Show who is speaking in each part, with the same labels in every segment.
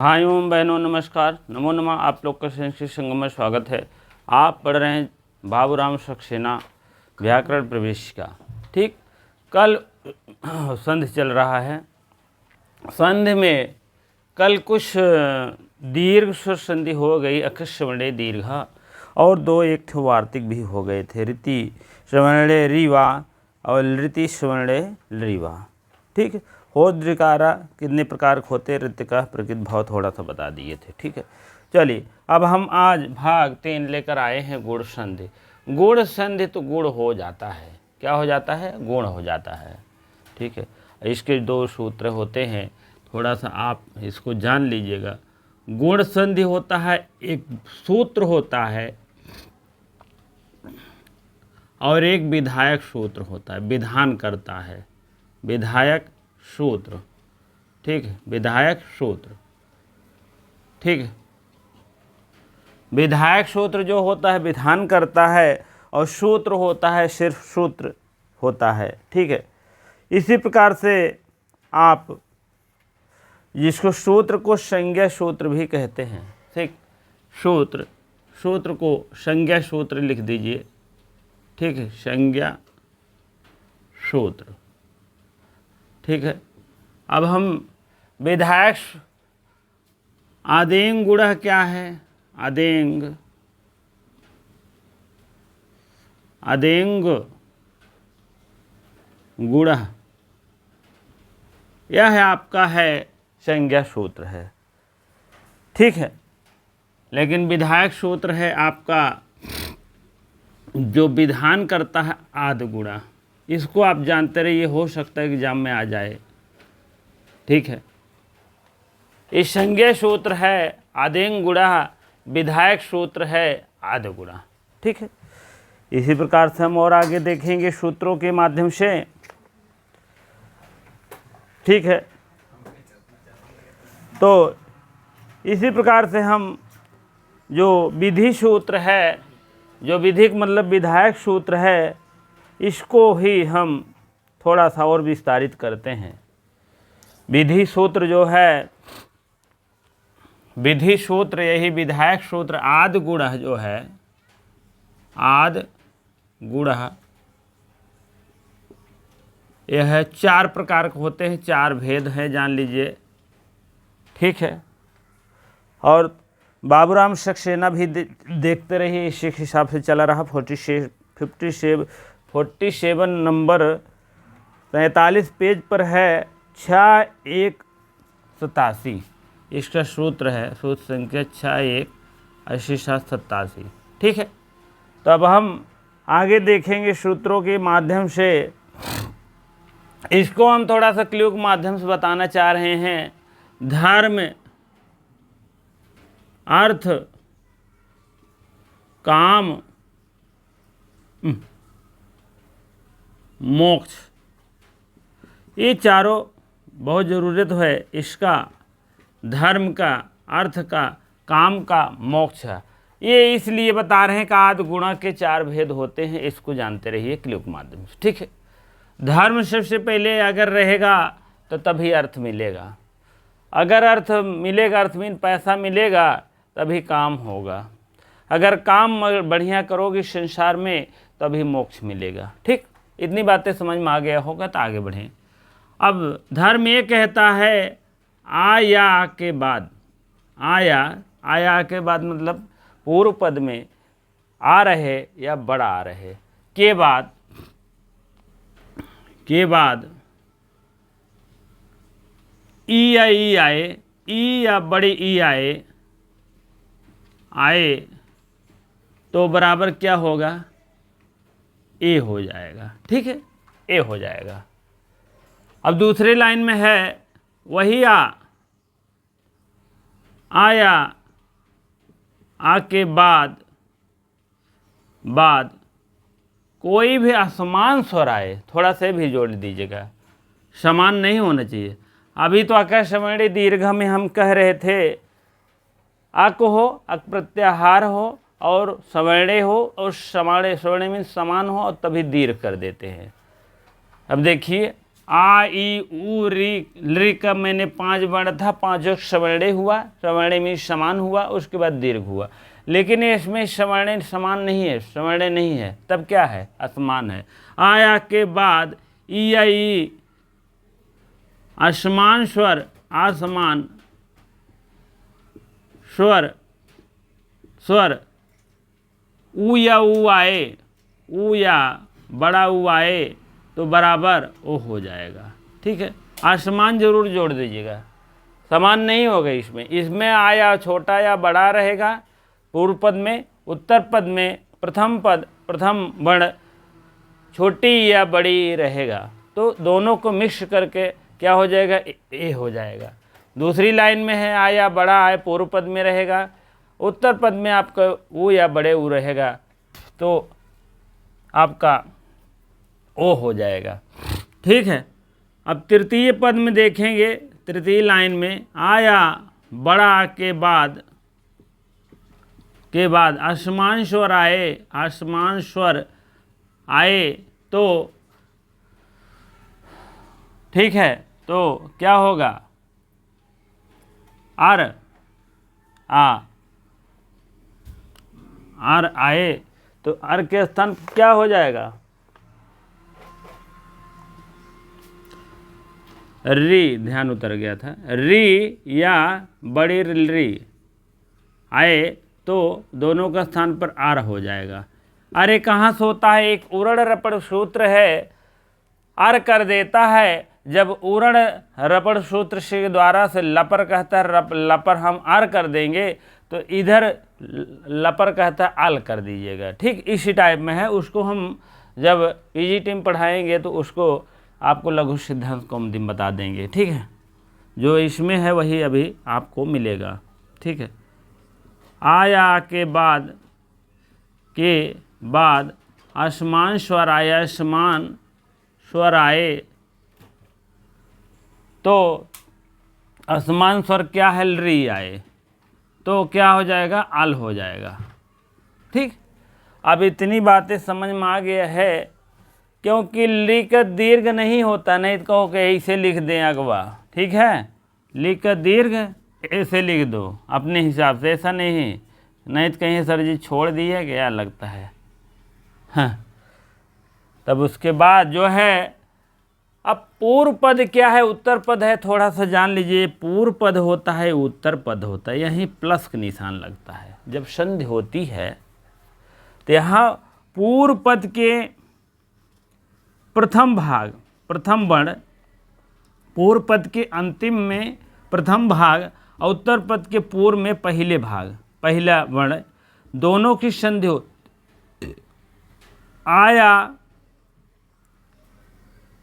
Speaker 1: भाइयों बहनों नमस्कार, नमो नमः। आप लोग का संस्कृत संगम में स्वागत है। आप पढ़ रहे हैं बाबूराम सक्सेना व्याकरण प्रवेशिका। ठीक, कल संधि चल रहा है। संधि में कल कुछ दीर्घ स्वर संधि हो गई, अक्ष श्रवणे दीर्घ, और दो एक थे वार्तिक भी हो गए थे, रीति श्रवणे रीवा और रीति श्रवणे रीवा। ठीक है, हो द्रिकारा कितने प्रकार के होते, ऋत का प्रकृत भाव थोड़ा सा बता दिए थे। ठीक है, चलिए अब हम आज भाग 3 लेकर आए हैं गुण संधि। गुण संधि तो गुण हो जाता है, क्या हो जाता है? गुण हो जाता है। ठीक है, इसके 2 सूत्र होते हैं, थोड़ा सा आप इसको जान लीजिएगा। गुण संधि होता है, एक सूत्र होता है और एक विधायक सूत्र होता है, विधान करता है, विधायक सूत्र। ठीक है, विधायक सूत्र। ठीक है, विधायक सूत्र जो होता है विधान करता है, और सूत्र होता है सिर्फ सूत्र होता है। ठीक है, इसी प्रकार से आप जिसको सूत्र को संज्ञा सूत्र भी कहते हैं। ठीक, सूत्र को संज्ञा सूत्र लिख दीजिए। ठीक है, संज्ञा सूत्र। ठीक है, अब हम विधायक आदेंग गुणः क्या है? आदेंग गुणः यह है आपका है संज्ञा सूत्र है। ठीक है, लेकिन विधायक सूत्र है आपका जो विधान करता है आदि गुणा। इसको आप जानते रहिए, हो सकता है एग्जाम में आ जाए। ठीक है, इस संज्ञा सूत्र है आदेंग गुणा, विधायक सूत्र है आदि गुणा। ठीक है, इसी प्रकार से हम और आगे देखेंगे सूत्रों के माध्यम से। ठीक है, तो इसी प्रकार से हम जो विधि सूत्र है, जो विधिक मतलब विधायक सूत्र है, इसको ही हम थोड़ा सा और विस्तारित करते हैं। विधि सूत्र जो है, विधि सूत्र यही विधायक सूत्र आदि गुणः जो है, आदि गुणः यह 4 प्रकार के होते हैं, 4 भेद हैं, जान लीजिए। ठीक है, और बाबूराम सक्सेना भी देखते रहिए, इसी हिसाब से चला रहा। 47 नंबर 43 पेज पर है 6187। इसका सूत्र है, सूत्र संख्या 6187। ठीक है, तो अब हम आगे देखेंगे सूत्रों के माध्यम से। इसको हम थोड़ा सा क्लू के माध्यम से बताना चाह रहे हैं। धर्म, अर्थ, काम, मोक्ष, ये चारों बहुत ज़रूरत है इसका। धर्म का, अर्थ का, काम का, मोक्ष का। ये इसलिए बता रहे हैं कि आदि गुणा के 4 भेद होते हैं, इसको जानते रहिए क्लू के माध्यम से। ठीक है, धर्म सबसे पहले अगर रहेगा तो तभी अर्थ मिलेगा। अगर अर्थ मिलेगा, अर्थ मीन पैसा मिलेगा, तभी काम होगा। अगर काम बढ़िया करोगे संसार में, तभी मोक्ष मिलेगा। ठीक, इतनी बातें समझ में आ गया होगा, तो आगे बढ़ें। अब धर्म ये कहता है आया के बाद, आया के बाद मतलब पूर्व पद में आ रहे या बड़ा आ रहे के बाद ई या ई आए, ई या बड़ी ई आए तो बराबर क्या होगा? ए हो जाएगा। ठीक है, ए हो जाएगा। अब दूसरे लाइन में है वही आया, आ के बाद कोई भी असमान स्वर आए, थोड़ा से भी जोड़ दीजिएगा, समान नहीं होना चाहिए। अभी तो आकाश श्रवणे दीर्घ में हम कह रहे थे अक हो, अक प्रत्याहार हो, और सवर्णे हो, और सवर्णे में समान हो, और तभी दीर्घ कर देते हैं। अब देखिए आ ई उ री ली का मैंने 5 वर्ण था, 5 सवर्णे हुआ, सवर्णे में समान हुआ, उसके बाद दीर्घ हुआ। लेकिन इसमें सवर्णे समान नहीं है, सवर्णे नहीं है, तब क्या है? असमान है। आया के बाद ई या ई असमान स्वर, आसमान स्वर, स्वर ऊ या ऊ आए, ऊ या बड़ा ऊ आए तो बराबर ओ हो जाएगा। ठीक है, आसमान जरूर जोड़ दीजिएगा, समान नहीं होगा इसमें। इसमें आ या छोटा या बड़ा रहेगा पूर्व पद में, उत्तर पद में प्रथम पद प्रथम वर्ण छोटी या बड़ी रहेगा। तो दोनों को मिक्स करके क्या हो जाएगा? ए हो जाएगा। दूसरी लाइन में है आ या बड़ा आए पूर्व पद में रहेगा, उत्तर पद में आपका ऊ या बड़े ऊ रहेगा, तो आपका ओ हो जाएगा। ठीक है, अब तृतीय पद में देखेंगे, तृतीय लाइन में आ या बड़ा के बाद आसमान स्वर आए, आसमान स्वर आए तो ठीक है, तो क्या होगा? आर आए तो अर के स्थान क्या हो जाएगा? री, ध्यान उतर गया था। री या बड़ी री आए तो दोनों का स्थान पर आर हो जाएगा। अरे कहाँ से होता है? एक उरण रपड़ सूत्र है, आर कर देता है। जब उरण रपड़ सूत्र से द्वारा से लपर कहता है, लपर हम आर कर देंगे, तो इधर लपर कहता है आल कर दीजिएगा। ठीक इसी टाइप में है। उसको हम जब पीजीटी में पढ़ाएंगे तो उसको आपको लघु सिद्धांत कौमुदी में बता देंगे। ठीक है, जो इसमें है वही अभी आपको मिलेगा। ठीक है, आया के बाद आसमान स्वर आए, आसमान स्वर आए तो आसमान स्वर क्या है? री आए तो क्या हो जाएगा? आल हो जाएगा। ठीक, अब इतनी बातें समझ में आ गया है, क्योंकि लिख दीर्घ नहीं होता, नहीं तो कहो कि ऐसे लिख दें अगवा। ठीक है, लिख दीर्घ ऐसे लिख दो अपने हिसाब से, ऐसा नहीं तो कहीं सर जी छोड़ दिए क्या लगता है। हाँ, तब उसके बाद जो है, अब पूर्व पद क्या है, उत्तर पद है, थोड़ा सा जान लीजिए। पूर्व पद होता है, उत्तर पद होता है, यहीं प्लस का निशान लगता है। जब संधि होती है तो यहाँ पूर्व पद के प्रथम भाग, प्रथम वर्ण, पूर्व पद के अंतिम में प्रथम भाग और उत्तर पद के पूर्व में पहले भाग, पहला वर्ण, दोनों की संधि हो। आया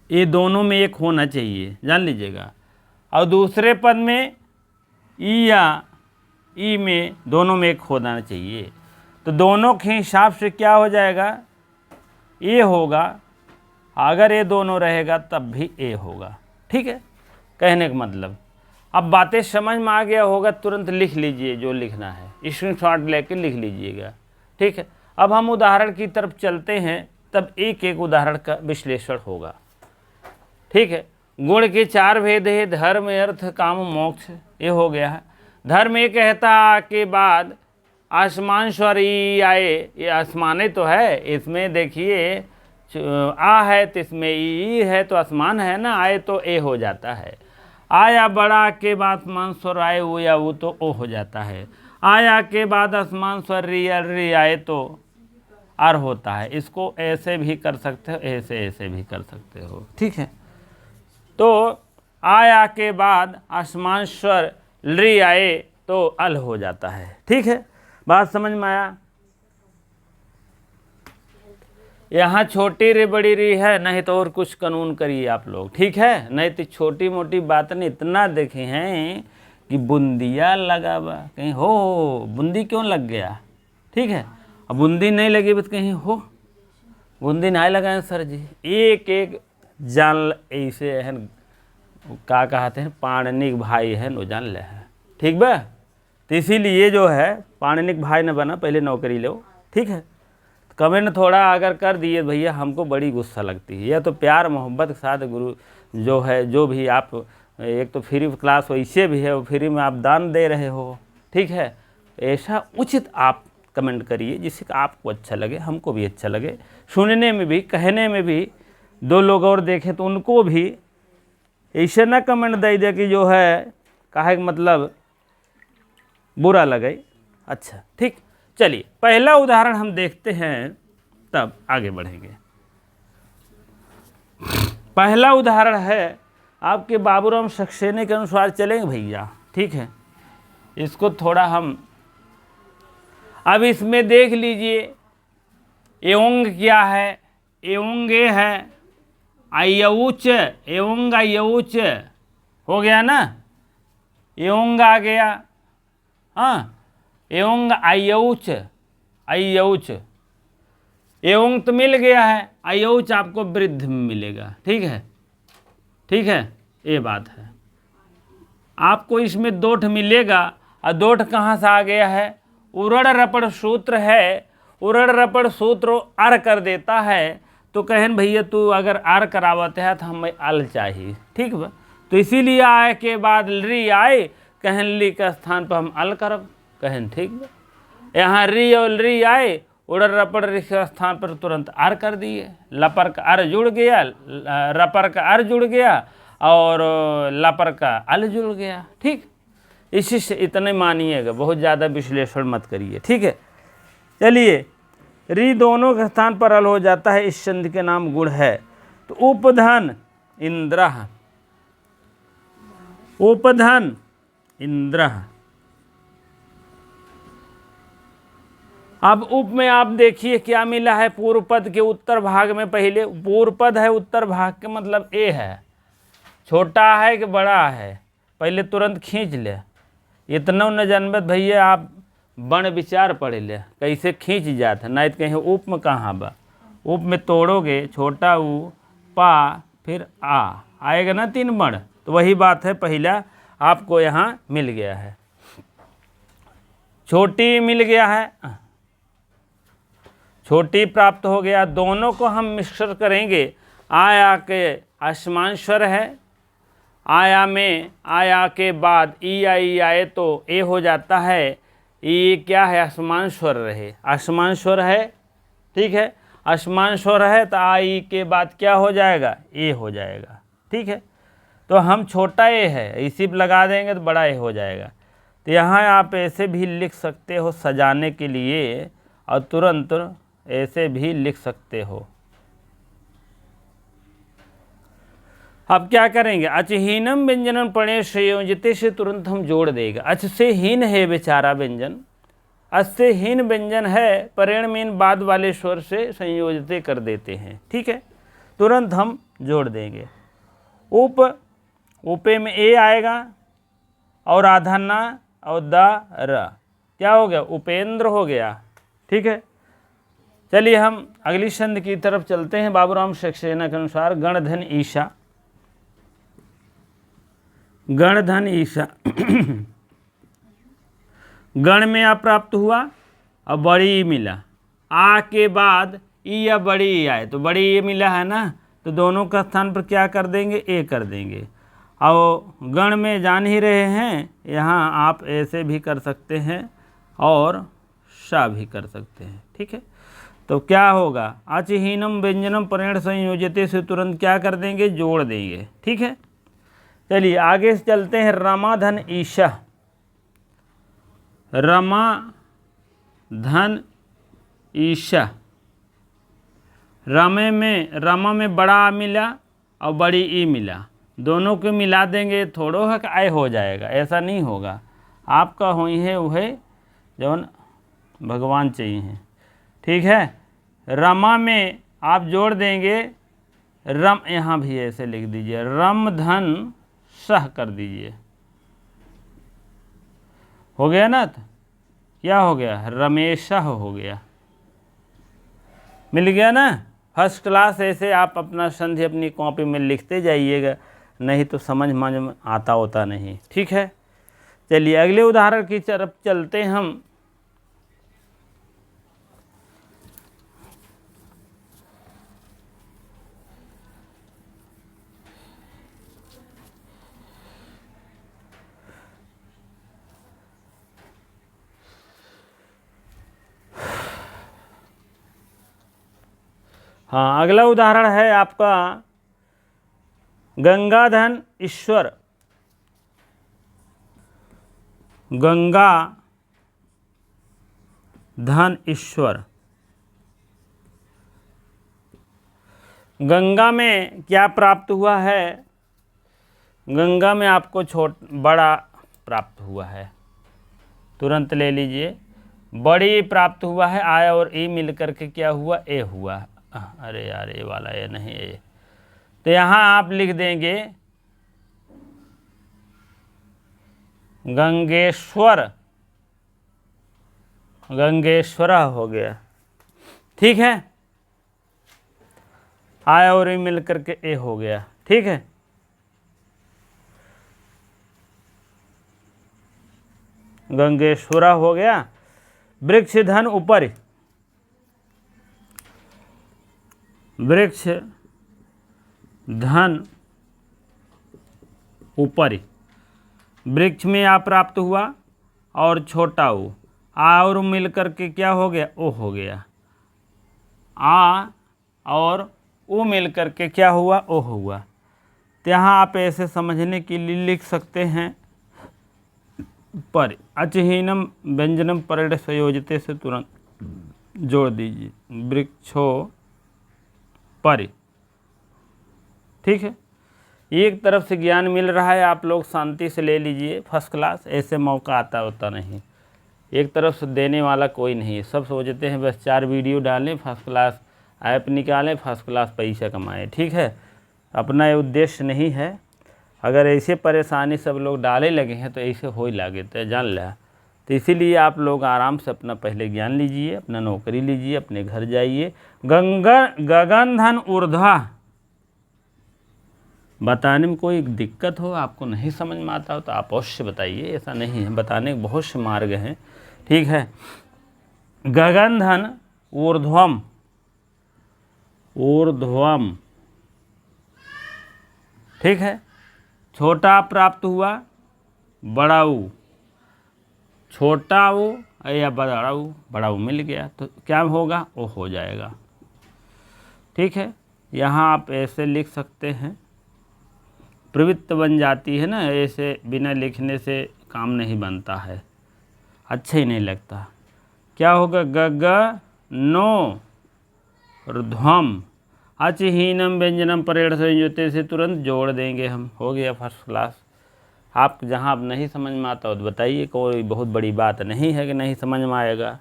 Speaker 1: ये दोनों में एक होना चाहिए, जान लीजिएगा। और दूसरे पद में ई या ई में दोनों में एक होना चाहिए। तो दोनों के हिसाब से क्या हो जाएगा? ए होगा। अगर ये दोनों रहेगा तब भी ए होगा। ठीक है, कहने का मतलब अब बातें समझ में आ गया होगा, तुरंत लिख लीजिए जो लिखना है, स्क्रीनशॉट लेके लिख लीजिएगा। ठीक है, अब हम उदाहरण की तरफ चलते हैं, तब एक एक उदाहरण का विश्लेषण होगा। ठीक है, गुण के 4 भेद है, धर्म अर्थ काम मोक्ष, ये हो गया है। धर्म ये कहता के बाद आसमान स्वर ई आए, ये आसमाने तो है, इसमें देखिए आ है तो इसमें ई है तो आसमान है ना, आए तो ए हो जाता है। आया बड़ा के बाद आसमान स्वर आए वो या वो तो ओ हो जाता है। आया के बाद आसमान स्वर री आए तो आर होता है। इसको ऐसे भी कर सकते हो, ऐसे भी कर सकते हो। ठीक है, तो आया के बाद आसमान स्वर री आए तो अल हो जाता है। ठीक है, बात समझ में आया? यहाँ छोटी रे बड़ी री है, नहीं तो और कुछ कानून करिए आप लोग। ठीक है, नहीं तो छोटी मोटी बात नहीं, इतना देखे हैं कि बूंदिया लगा बा, कहीं हो बूंदी क्यों लग गया। ठीक है, अब बूंदी नहीं लगी बस कहीं हो बूंदी नहीं लगाए सर जी। एक एक जान ऐसे है का कहते हैं, पाणनिक भाई है नो जान ले है। ठीक बा, तो इसीलिए जो है पाणनिक भाई न बना, पहले नौकरी लो। ठीक है, कमेंट थोड़ा अगर कर दिए भैया, हमको बड़ी गुस्सा लगती है। यह तो प्यार मोहब्बत के साथ जो है, जो भी आप, एक तो फ्री क्लास वैसे भी है, वो फ्री में आप दान दे रहे हो, ठीक है। ऐसा उचित आप कमेंट करिए जिससे कि आपको अच्छा लगे, हमको भी अच्छा लगे, सुनने में भी, कहने में भी। दो लोग और देखें तो उनको भी ऐसे ना कमेंट दे दे कि जो है काहे मतलब बुरा लगे। अच्छा, ठीक, चलिए पहला उदाहरण हम देखते हैं, तब आगे बढ़ेंगे। पहला उदाहरण है आपके बाबूराम सक्सेना के अनुसार चलेंगे भैया, ठीक है। इसको थोड़ा हम अब इसमें देख लीजिए, एवंग क्या है, एवंग ये है अयौच, एवंग अयौच हो गया ना, एवंग आ गया, हाँ, एवंग अयौच, अयौच, एवंग तो मिल गया है, अयौच आपको वृद्ध में मिलेगा, ठीक है, ठीक है, ये बात है। आपको इसमें दोठ मिलेगा, और दोठ कहाँ से आ गया है, उरड़ रपड़ सूत्र है, उरड़ रपड़ सूत्र अर कर देता है, तो कहन भैया तू अगर आर करावत है तो हमें अल चाहिए, ठीक बा। तो इसीलिए आए के बाद री आए, कहन ली के स्थान पर हम अल करब, कहन ठीक बा। यहाँ री और री आए, उड़र रपड़ री के स्थान पर तुरंत आर कर दिए, लपर का अर जुड़ गया, रपर का अर जुड़ गया, और लपर का अल जुड़ गया, ठीक। इसी से इतने मानिएगा, बहुत ज़्यादा विश्लेषण मत करिए, ठीक है। चलिए, री दोनों के स्थान पर अल हो जाता है, इस संधि के नाम गुण है। तो उपधन इंद्र, उपधन इंद्र। अब उप में आप देखिए क्या मिला है, पूर्व पद के उत्तर भाग में, पहले पूर्व पद है, उत्तर भाग के मतलब ए है, छोटा है कि बड़ा है, पहले तुरंत खींच ले। इतना न जानबत भैया आप बण विचार पढ़ ले, कैसे खींच जाता, नहीं तो कहीं उप में कहाँ बा, उप में तोड़ोगे, छोटा ऊ पा फिर आ आएगा ना 3 बण, तो वही बात है, पहला आपको यहाँ मिल गया है, छोटी मिल गया है, छोटी प्राप्त हो गया। दोनों को हम मिश्र करेंगे, आया के आसमान स्वर है, आया में आया के बाद ई आई आए तो ए हो जाता है, ये क्या है, आसमान स्वर रहे, आसमान स्वर है, ठीक है, आसमान स्वर है तो आई के बाद क्या हो जाएगा, ए हो जाएगा, ठीक है। तो हम छोटा ए है, इसी पर लगा देंगे तो बड़ा ए हो जाएगा। तो यहाँ आप ऐसे भी लिख सकते हो सजाने के लिए, और तुरंत ऐसे भी लिख सकते हो। अब क्या करेंगे, अचहीनम व्यंजनम पढ़े संयोजित से तुरंत हम जोड़ देगा। अच से हीन है बेचारा व्यंजन, अच से हीन व्यंजन है, परेण मीन बाद वाले स्वर से संयोजित कर देते हैं, ठीक है, तुरंत हम जोड़ देंगे। उप, उपे में ए आएगा, और आधा ना और दा र, क्या हो गया, उपेंद्र हो गया, ठीक है। चलिए हम अगली संधि की तरफ चलते हैं। बाबूराम सक्सेना के अनुसार गणधन ईशा, गणधन ईशा गण में आ प्राप्त हुआ और बड़ी ई मिला, आ के बाद ई या बड़ी ई आए तो बड़ी ई मिला है ना, तो दोनों का स्थान पर क्या कर देंगे, ए कर देंगे। और गण में जान ही रहे हैं, यहाँ आप ऐसे भी कर सकते हैं और सा भी कर सकते हैं, ठीक है। तो क्या होगा, अचहीनम व्यंजनम परेण संयोजित से तुरंत क्या कर देंगे, जोड़ देंगे, ठीक है। चलिए आगे से चलते हैं। रमाधन ईशा, रमाधन ईशा, रमा में बड़ा आ मिला और बड़ी ई मिला, दोनों को मिला देंगे, थोड़ो हक आय हो जाएगा, ऐसा नहीं होगा। आपका हुई है वह जौन भगवान चाहिए हैं, ठीक है। रमा में आप जोड़ देंगे रम, यहाँ भी ऐसे लिख दीजिए, रम धन सह कर दीजिए, हो गया ना, तो क्या हो गया, रमेशह हो गया, मिल गया ना। फर्स्ट क्लास ऐसे आप अपना संधि अपनी कॉपी में लिखते जाइएगा, नहीं तो समझ में आता होता नहीं, ठीक है। चलिए अगले उदाहरण की तरफ चलते हैं हम। हाँ, अगला उदाहरण है आपका गंगाधन ईश्वर। गंगा धन ईश्वर। गंगा में क्या प्राप्त हुआ है? गंगा में आपको बड़ा प्राप्त हुआ है, तुरंत ले लीजिए। बड़ी प्राप्त हुआ है, आय और ई मिलकर के क्या हुआ? ए हुआ। अरे यार, ए वाला ए नहीं, ए। तो यहाँ आप लिख देंगे गंगेश्वर। गंगेश्वरा हो गया, ठीक है। आय और ई मिलकर के ए हो गया, ठीक है। गंगेश्वरा हो गया। वृक्ष धन ऊपर। वृक्ष धन ऊपर। वृक्ष में आ प्राप्त हुआ और छोटा ऊ, आ और मिलकर के क्या हो गया? ओ हो गया। आ और ओ मिलकर के क्या हुआ? ओ हुआ। तो यहाँ आप ऐसे समझने के लिए लिख सकते हैं पर अचहीनम व्यंजनम परेड संयोजते से तुरंत जोड़ दीजिए, वृक्षो पर। ठीक है, एक तरफ से ज्ञान मिल रहा है, आप लोग शांति से ले लीजिए, फर्स्ट क्लास। ऐसे मौका आता होता नहीं, एक तरफ से देने वाला कोई नहीं है। सब सोचते हैं बस 4 वीडियो डालें, फर्स्ट क्लास ऐप निकालें, फर्स्ट क्लास पैसा कमाएं। ठीक है, अपना ये उद्देश्य नहीं है। अगर ऐसे परेशानी सब लोग डाले लगे हैं तो ऐसे हो ही लागे, तो जान लिया। तो इसीलिए आप लोग आराम से अपना पहले ज्ञान लीजिए, अपना नौकरी लीजिए, अपने घर जाइए। गगन धन ऊर्ध्वा बताने में कोई दिक्कत हो, आपको नहीं समझ में आता हो तो आप अवश्य बताइए, ऐसा नहीं है, बताने के बहुत से मार्ग हैं। ठीक है, गगन धन ऊर्ध्वम। ऊर्ध्वम, ठीक है। छोटा प्राप्त हुआ, बड़ा ऊ। छोटा ऊ या बड़ा ऊ, बड़ा ऊ मिल गया तो क्या होगा? ओ हो जाएगा। ठीक है, यहाँ आप ऐसे लिख सकते हैं, प्रवृत्त बन जाती है ना, ऐसे बिना लिखने से काम नहीं बनता है, अच्छा ही नहीं लगता। क्या होगा? गगनो ध्वम अचहीनम व्यंजनम परेण संयोजते से तुरंत जोड़ देंगे हम, हो गया फर्स्ट क्लास। आप जहाँ अब नहीं समझ में आता हो तो बताइए, कोई बहुत बड़ी बात नहीं है कि नहीं समझ में आएगा।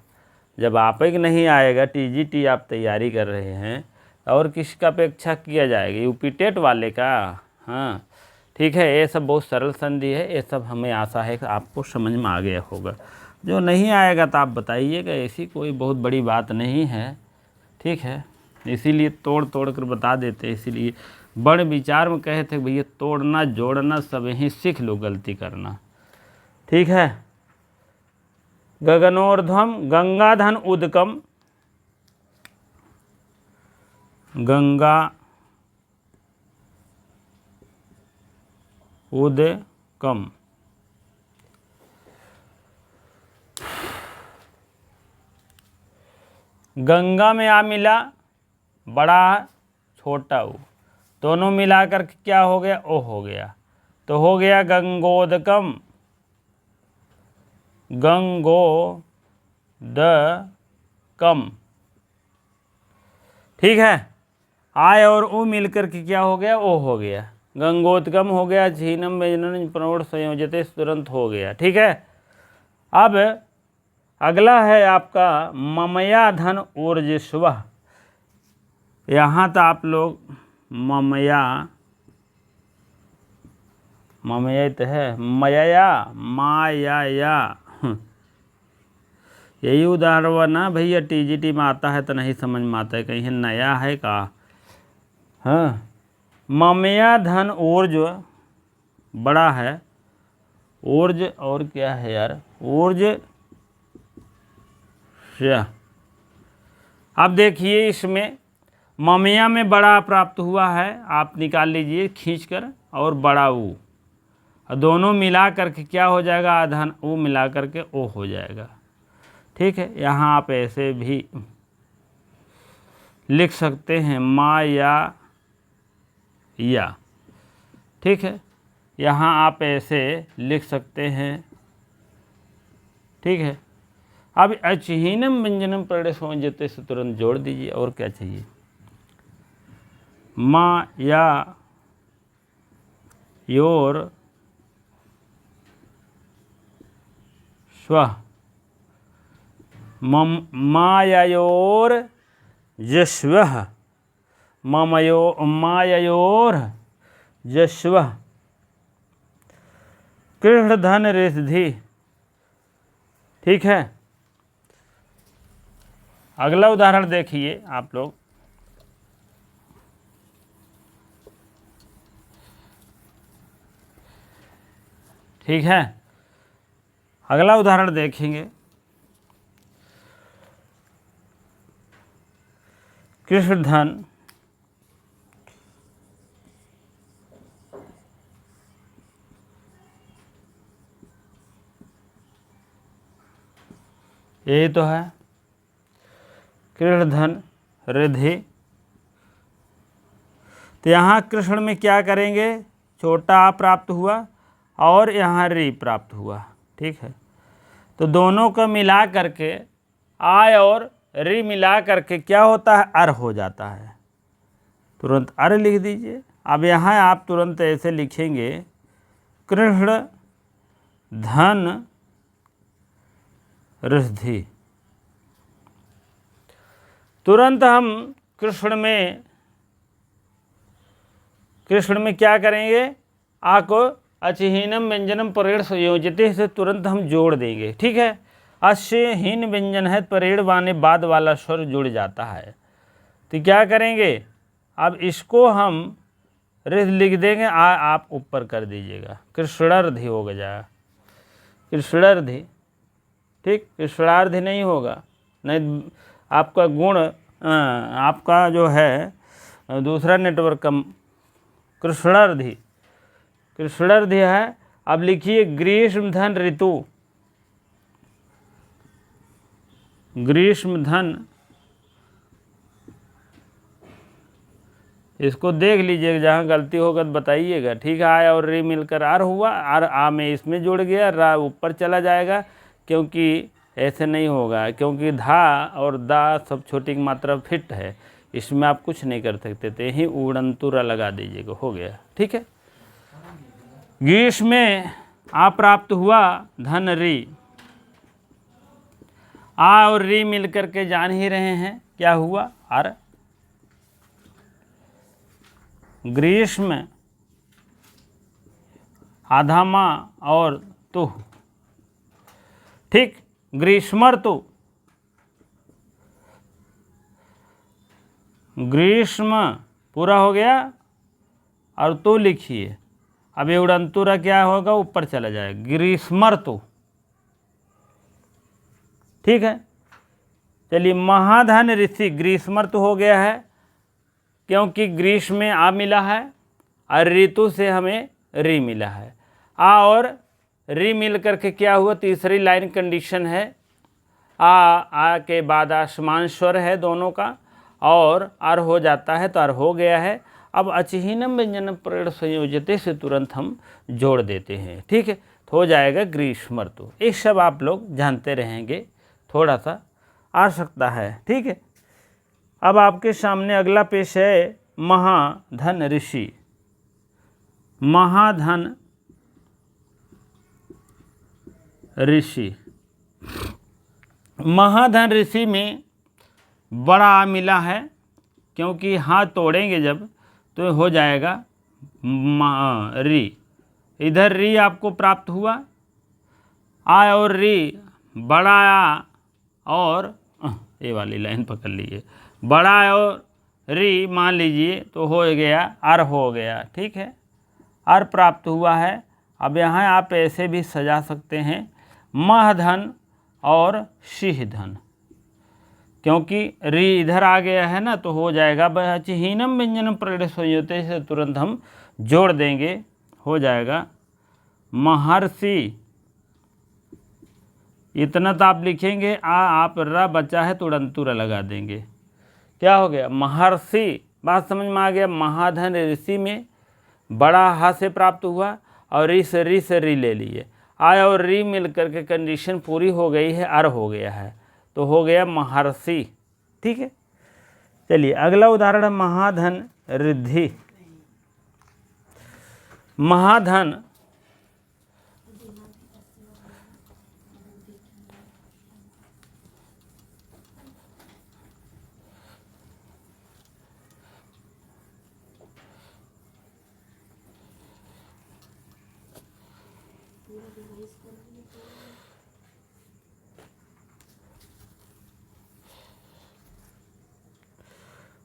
Speaker 1: जब आप एक नहीं आएगा, टीजीटी आप तैयारी कर रहे हैं और किसका अपेक्षा किया जाएगा? यूपी टेट वाले का। हाँ ठीक है, ये सब बहुत सरल संधि है, ये सब हमें आशा है कि आपको समझ में आ गया होगा। जो नहीं आएगा तो आप बताइएगा, ऐसी कोई बहुत बड़ी बात नहीं है। ठीक है, इसीलिए तोड़ तोड़ कर बता देते, इसीलिए बड़े विचार में कहे थे भैया तोड़ना जोड़ना सब यहीं सीख लो, गलती करना। ठीक है, गगनोर्ध्वम गंगाधन उदकम। गंगा उदकम, गंगा में आ मिला, बड़ा छोटा ऊ, दोनों मिलाकर क्या हो गया? ओ हो गया। तो हो गया गंगोदकम। गंगोदकम, ठीक है। आय और ऊ मिलकर के क्या हो गया? ओ हो गया। गंगोदकम हो गया, झीनम व्यंजनम प्रौढ़ संयोजते तुरंत हो गया। ठीक है, अब अगला है आपका ममया धन ऊर्जस्व। यहाँ तो आप लोग ममया तो है, मया माया, यही उदाहरण हुआ ना भैया। टीजीटी में आता है तो नहीं समझ में आता है, कहीं नया है का? हाँ, ममया धन ऊर्ज, बड़ा है ऊर्ज, और क्या है यार? ऊर्ज। अब देखिए, इसमें ममिया में बड़ा प्राप्त हुआ है, आप निकाल लीजिए खींचकर, और बड़ा ऊ, दोनों मिला करके क्या हो जाएगा? आधन ऊ मिला करके ओ हो जाएगा। ठीक है, यहाँ आप ऐसे भी लिख सकते हैं मा या। ठीक है, यहाँ आप ऐसे लिख सकते हैं। ठीक है, अब अचहीनम व्यंजनम प्रणय संयोजते से तुरंत जोड़ दीजिए। और क्या चाहिए? मा या योर स्व माययोर यस्वः माययोर यस्वः कृष्णधन रिद्धि। ठीक है, अगला उदाहरण देखिए आप लोग। ठीक है, अगला उदाहरण देखेंगे। कृष्णधन यही तो है, कृष्णधन रिद्धि। तो यहाँ कृष्ण में क्या करेंगे? छोटा आ प्राप्त हुआ और यहाँ री प्राप्त हुआ। ठीक है, तो दोनों को मिला करके आय और री मिला करके क्या होता है? अर हो जाता है। तुरंत अर लिख दीजिए। अब यहाँ आप तुरंत ऐसे लिखेंगे कृष्ण धन रिद्धि। तुरंत हम कृष्ण में क्या करेंगे? आ को अचहीनम व्यंजनम परेड़ संयोजते से तुरंत हम जोड़ देंगे। ठीक है, अश्य हीन व्यंजन है, परेड़ वाने बाद वाला स्वर जुड़ जाता है। तो क्या करेंगे? अब इसको हम रिध लिख देंगे, आप ऊपर कर दीजिएगा, कृष्णार्धि हो गया, कृष्णार्धि। ठीक, कृष्णार्धि नहीं होगा, नहीं आपका गुण आपका जो है दूसरा नेटवर्क का कृष्णार्धि, कृष्णार्धि है। अब लिखिए ग्रीष्म धन ऋतु, ग्रीष्म धन, इसको देख लीजिए, जहाँ गलती होगा तो बताइएगा। ठीक है, आय और री मिलकर आर हुआ, आर आ में इसमें जुड़ गया, रा ऊपर चला जाएगा, क्योंकि ऐसे नहीं होगा, क्योंकि धा और दा सब छोटी की मात्रा फिट है, इसमें आप कुछ नहीं कर सकते थे। यही उड़नतुरा लगा दीजिएगा, हो गया। ठीक है, ग्रीष्म में आ प्राप्त हुआ, धन री, आ और री मिलकर के जान ही रहे हैं क्या हुआ? अर। ग्रीष्म आधा माँ और तु। ठीक, ग्रीष्मर्तु, ग्रीष्म पूरा हो गया और तो लिखिए। अब ये उड़नतुरा क्या होगा? ऊपर चला जाएगा, ग्रीष्मर्तु। ठीक है, चलिए महाधन ऋषि, ग्रीष्मर्तु हो गया है, क्योंकि ग्रीष्म में आ मिला है और ऋतु से हमें री मिला है। आ और री मिल करके क्या हुआ? तीसरी लाइन कंडीशन है, आ के बाद आसमान स्वर है दोनों का, और अर हो जाता है, तो अर हो गया है। अब अचहीनम व्यंजनम प्रेड़ संयोजते से तुरंत हम जोड़ देते हैं। ठीक है, तो हो जाएगा ग्रीष्मर्तु। ये सब आप लोग जानते रहेंगे, थोड़ा सा आ सकता है। ठीक है, अब आपके सामने अगला पेश है महाधन ऋषि। महाधन ऋषि, महाधन ऋषि में बड़ा आ मिला है, क्योंकि हाथ तोड़ेंगे जब तो हो जाएगा री, इधर री आपको प्राप्त हुआ, आ और री, बड़ा आ और ये वाली लाइन पकड़ लीजिए, बड़ा और री मान लीजिए, तो हो गया अर हो गया। ठीक है, अर प्राप्त हुआ है। अब यहाँ आप ऐसे भी सजा सकते हैं महधन और शिहधन, क्योंकि री इधर आ गया है ना, तो हो जाएगा बचहीनम व्यंजनम प्रेड़ संयोजते से तुरंत हम जोड़ देंगे, हो जाएगा महर्षि। इतना तो आप लिखेंगे, आप रा बचा है तो उड़नतुरा लगा देंगे, क्या हो गया, महर्षि। बात समझ में आ गया। महाधन ऋषि में बड़ा हा से प्राप्त हुआ और री से री ले लिए, आय और री मिल करके कंडीशन पूरी हो गई है, अर हो गया है, तो हो गया महर्षि। ठीक है, चलिए अगला उदाहरण है महाधन रिद्धि। महाधन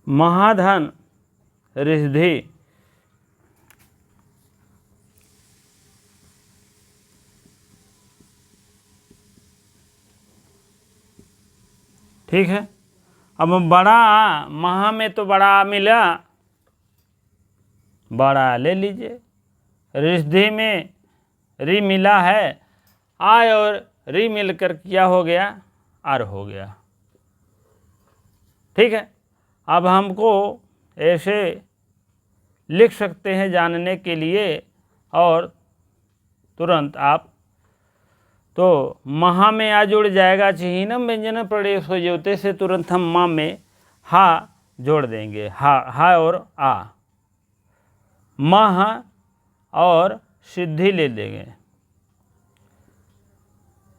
Speaker 1: महाधन रिद्धि ठीक है। अब बड़ा महा में तो बड़ा मिला, बड़ा ले लीजिए। रिद्धि में री मिला है, आय और री मिलकर क्या हो गया, अर हो गया। ठीक है, अब हमको ऐसे लिख सकते हैं जानने के लिए, और तुरंत आप तो महा में आ जुड़ जाएगा, चिहीनम व्यंजन प्रदेश हो जोते से तुरंत हम माँ में हा जोड़ देंगे, हा और आ, मह और सिद्धि ले देंगे।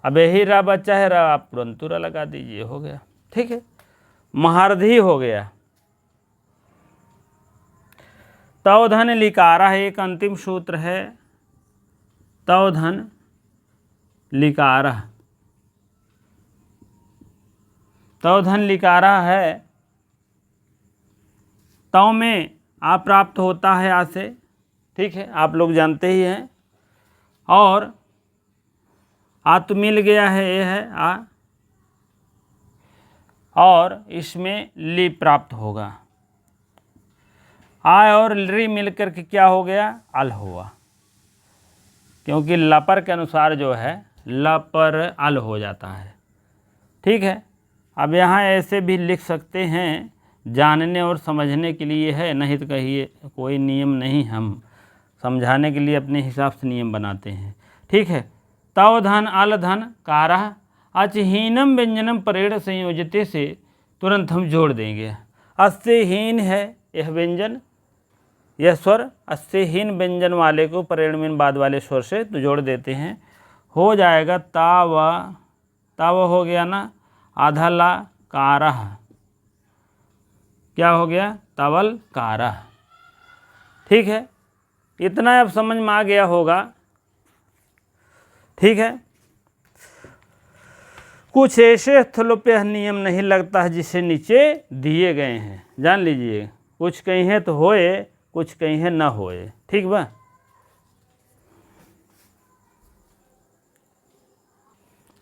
Speaker 1: अब यही रा बच्चा है, रा आप तुरंत रा लगा दीजिए, हो गया। ठीक है, महारधी हो गया। तवधन लिकारा है, एक अंतिम सूत्र है, तवधन लिकारा। तवधन लिकारा है, तव में आ प्राप्त होता है आ से, ठीक है, आप लोग जानते ही हैं, और आ तो मिल गया है, ये है आ, और इसमें ली प्राप्त होगा, आ और री मिलकर के क्या हो गया, अल हुआ, क्योंकि लपर के अनुसार जो है लपर अल हो जाता है। ठीक है, अब यहाँ ऐसे भी लिख सकते हैं, जानने और समझने के लिए है, नहीं तो कहिए कोई नियम नहीं, हम समझाने के लिए अपने हिसाब से नियम बनाते हैं। ठीक है, तव धन अल धन कारह अचहीनम व्यंजनम परेड़ संयोजते से तुरंत हम जोड़ देंगे। अस्य हीन है यह व्यंजन, यह स्वर, अस्य हीन व्यंजन वाले को परेड़ में बाद वाले स्वर से तो जोड़ देते हैं, हो जाएगा ताव, ताव हो गया ना, आधा ला कारह, क्या हो गया, तवल कारह। ठीक है, इतना अब समझ में आ गया होगा। ठीक है, कुछ ऐसे स्थलों पे यह नियम नहीं लगता है जिसे नीचे दिए गए हैं, जान लीजिए, कुछ कहीं है तो होए, कुछ कहीं है न होए। ठीक बा,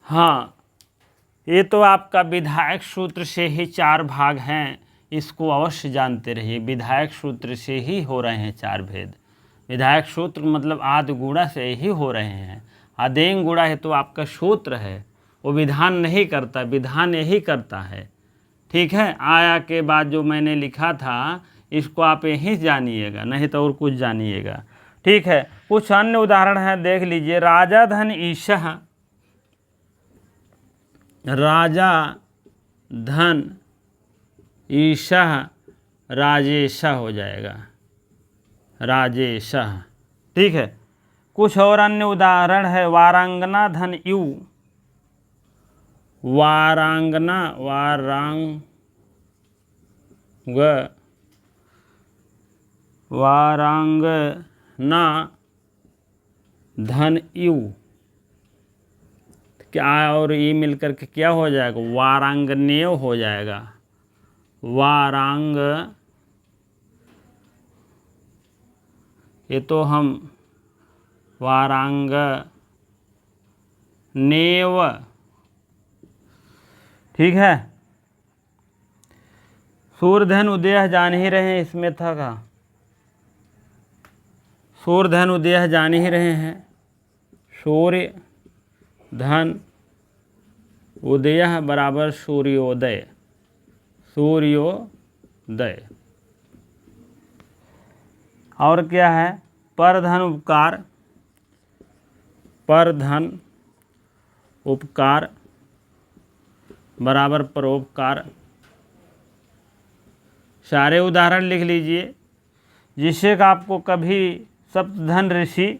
Speaker 1: हाँ, ये तो आपका विधायक सूत्र से ही 4 भाग हैं, इसको अवश्य जानते रहिए। विधायक सूत्र से ही हो रहे हैं 4 भेद। विधायक सूत्र मतलब आदि गुणा से ही हो रहे हैं। आदेंग गुणा है तो आपका सूत्र है, वो विधान नहीं करता, विधान यही करता है। ठीक है, आया के बाद जो मैंने लिखा था इसको आप यहीं जानिएगा, नहीं तो और कुछ जानिएगा। ठीक है, कुछ अन्य उदाहरण है, देख लीजिए। राजा धन ईशः, राजा धन ईशः राजेशः हो जाएगा, राजेशः। ठीक है, कुछ और अन्य उदाहरण है। वारांगना धन यू, वारांगना, वारांग वारांगना धन यू, क्या और ये मिलकर के क्या हो जाएगा, वारांगनेय हो जाएगा। वारांग, ये तो हम वारांग नेव। ठीक है, सूर्यधन उदय जान ही रहे हैं, इसमें था का सूर्यधन उदय जान ही रहे हैं। सूर्य धन उदय बराबर सूर्योदय, सूर्योदय। दय। और क्या है, परधन उपकार, परधन उपकार बराबर परोपकार। सारे उदाहरण लिख लीजिए जिससे कि आपको कभी सप्तधन ऋषि,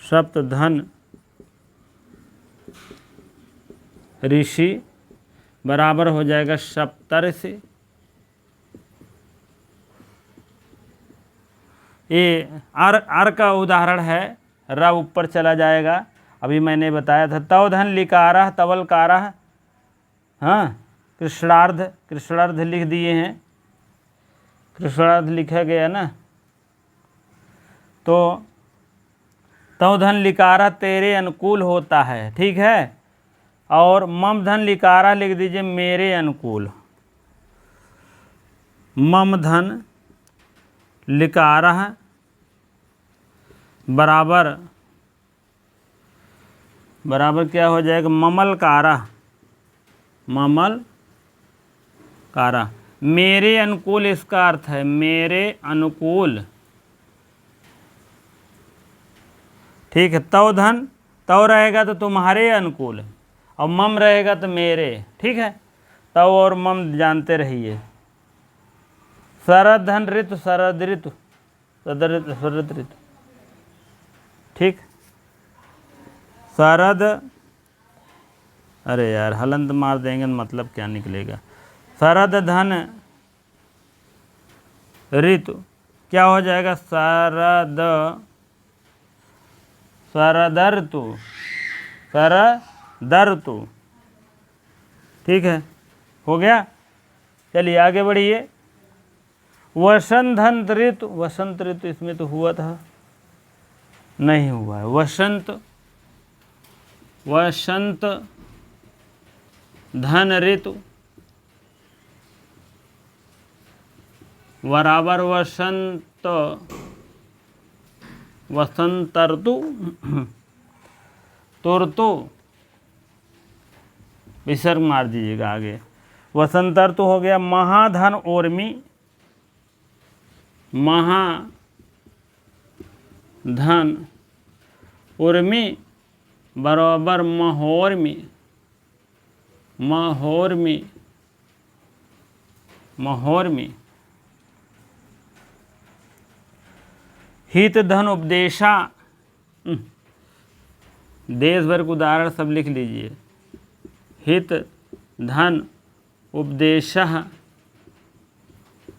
Speaker 1: सप्तधन ऋषि बराबर हो जाएगा सप्तर्षि। ये आर का उदाहरण है, र ऊपर चला जाएगा। अभी मैंने बताया था तवधन लिकारः तवलकारः। हाँ, कृष्णार्ध, कृष्णार्ध लिख दिए हैं, कृष्णार्ध लिखा गया ना। तो तवधन लिकारः तेरे अनुकूल होता है, ठीक है। और मम धन लिकारः लिख दीजिए मेरे अनुकूल। मम धन लिकारः बराबर बराबर क्या हो जाएगा, ममलकारः, ममलकारः। मेरे अनुकूल इसका अर्थ है मेरे अनुकूल, ठीक है। तव धन, तव रहेगा तो तुम्हारे अनुकूल, और मम रहेगा तो मेरे, ठीक है। तव और मम जानते रहिए। शरद धन ऋतु, शरद ऋतु, शरद ऋतु, ठीक। शरद, अरे यार हलंत मार देंगे मतलब क्या निकलेगा। शरद धन ऋतु क्या हो जाएगा, शरद, शरदर्तु, शरदर्तु, ठीक है, हो गया। चलिए आगे बढ़िए। वसंत ऋतु, वसंत ऋतु इसमें तो हुआ था, नहीं हुआ है। वसंत, वसंत धन ऋतु बराबर वसंत, वसंत ऋतु, तुर्तु विसर्ग मार दीजिएगा आगे। वसंत ऋतु हो गया। महाधन उर्मी, महाधन उर्मी बराबर महोर्मी, महोर्मी, महोर्मी। हित धन उपदेशा, देश भर के उदाहरण सब लिख लीजिए। हित धन उपदेशः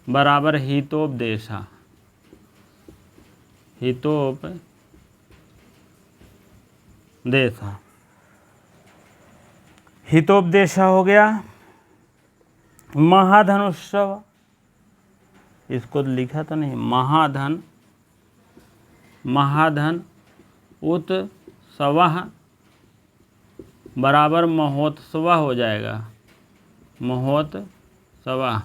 Speaker 1: बराबर हितोपदेशः, हितोपदेशः, हितोपदेशः हो गया। महाधन उत्सव, इसको लिखा तो नहीं, महाधन, महाधन उत्सवः बराबर महोत्सव हो जाएगा, महोत्सव।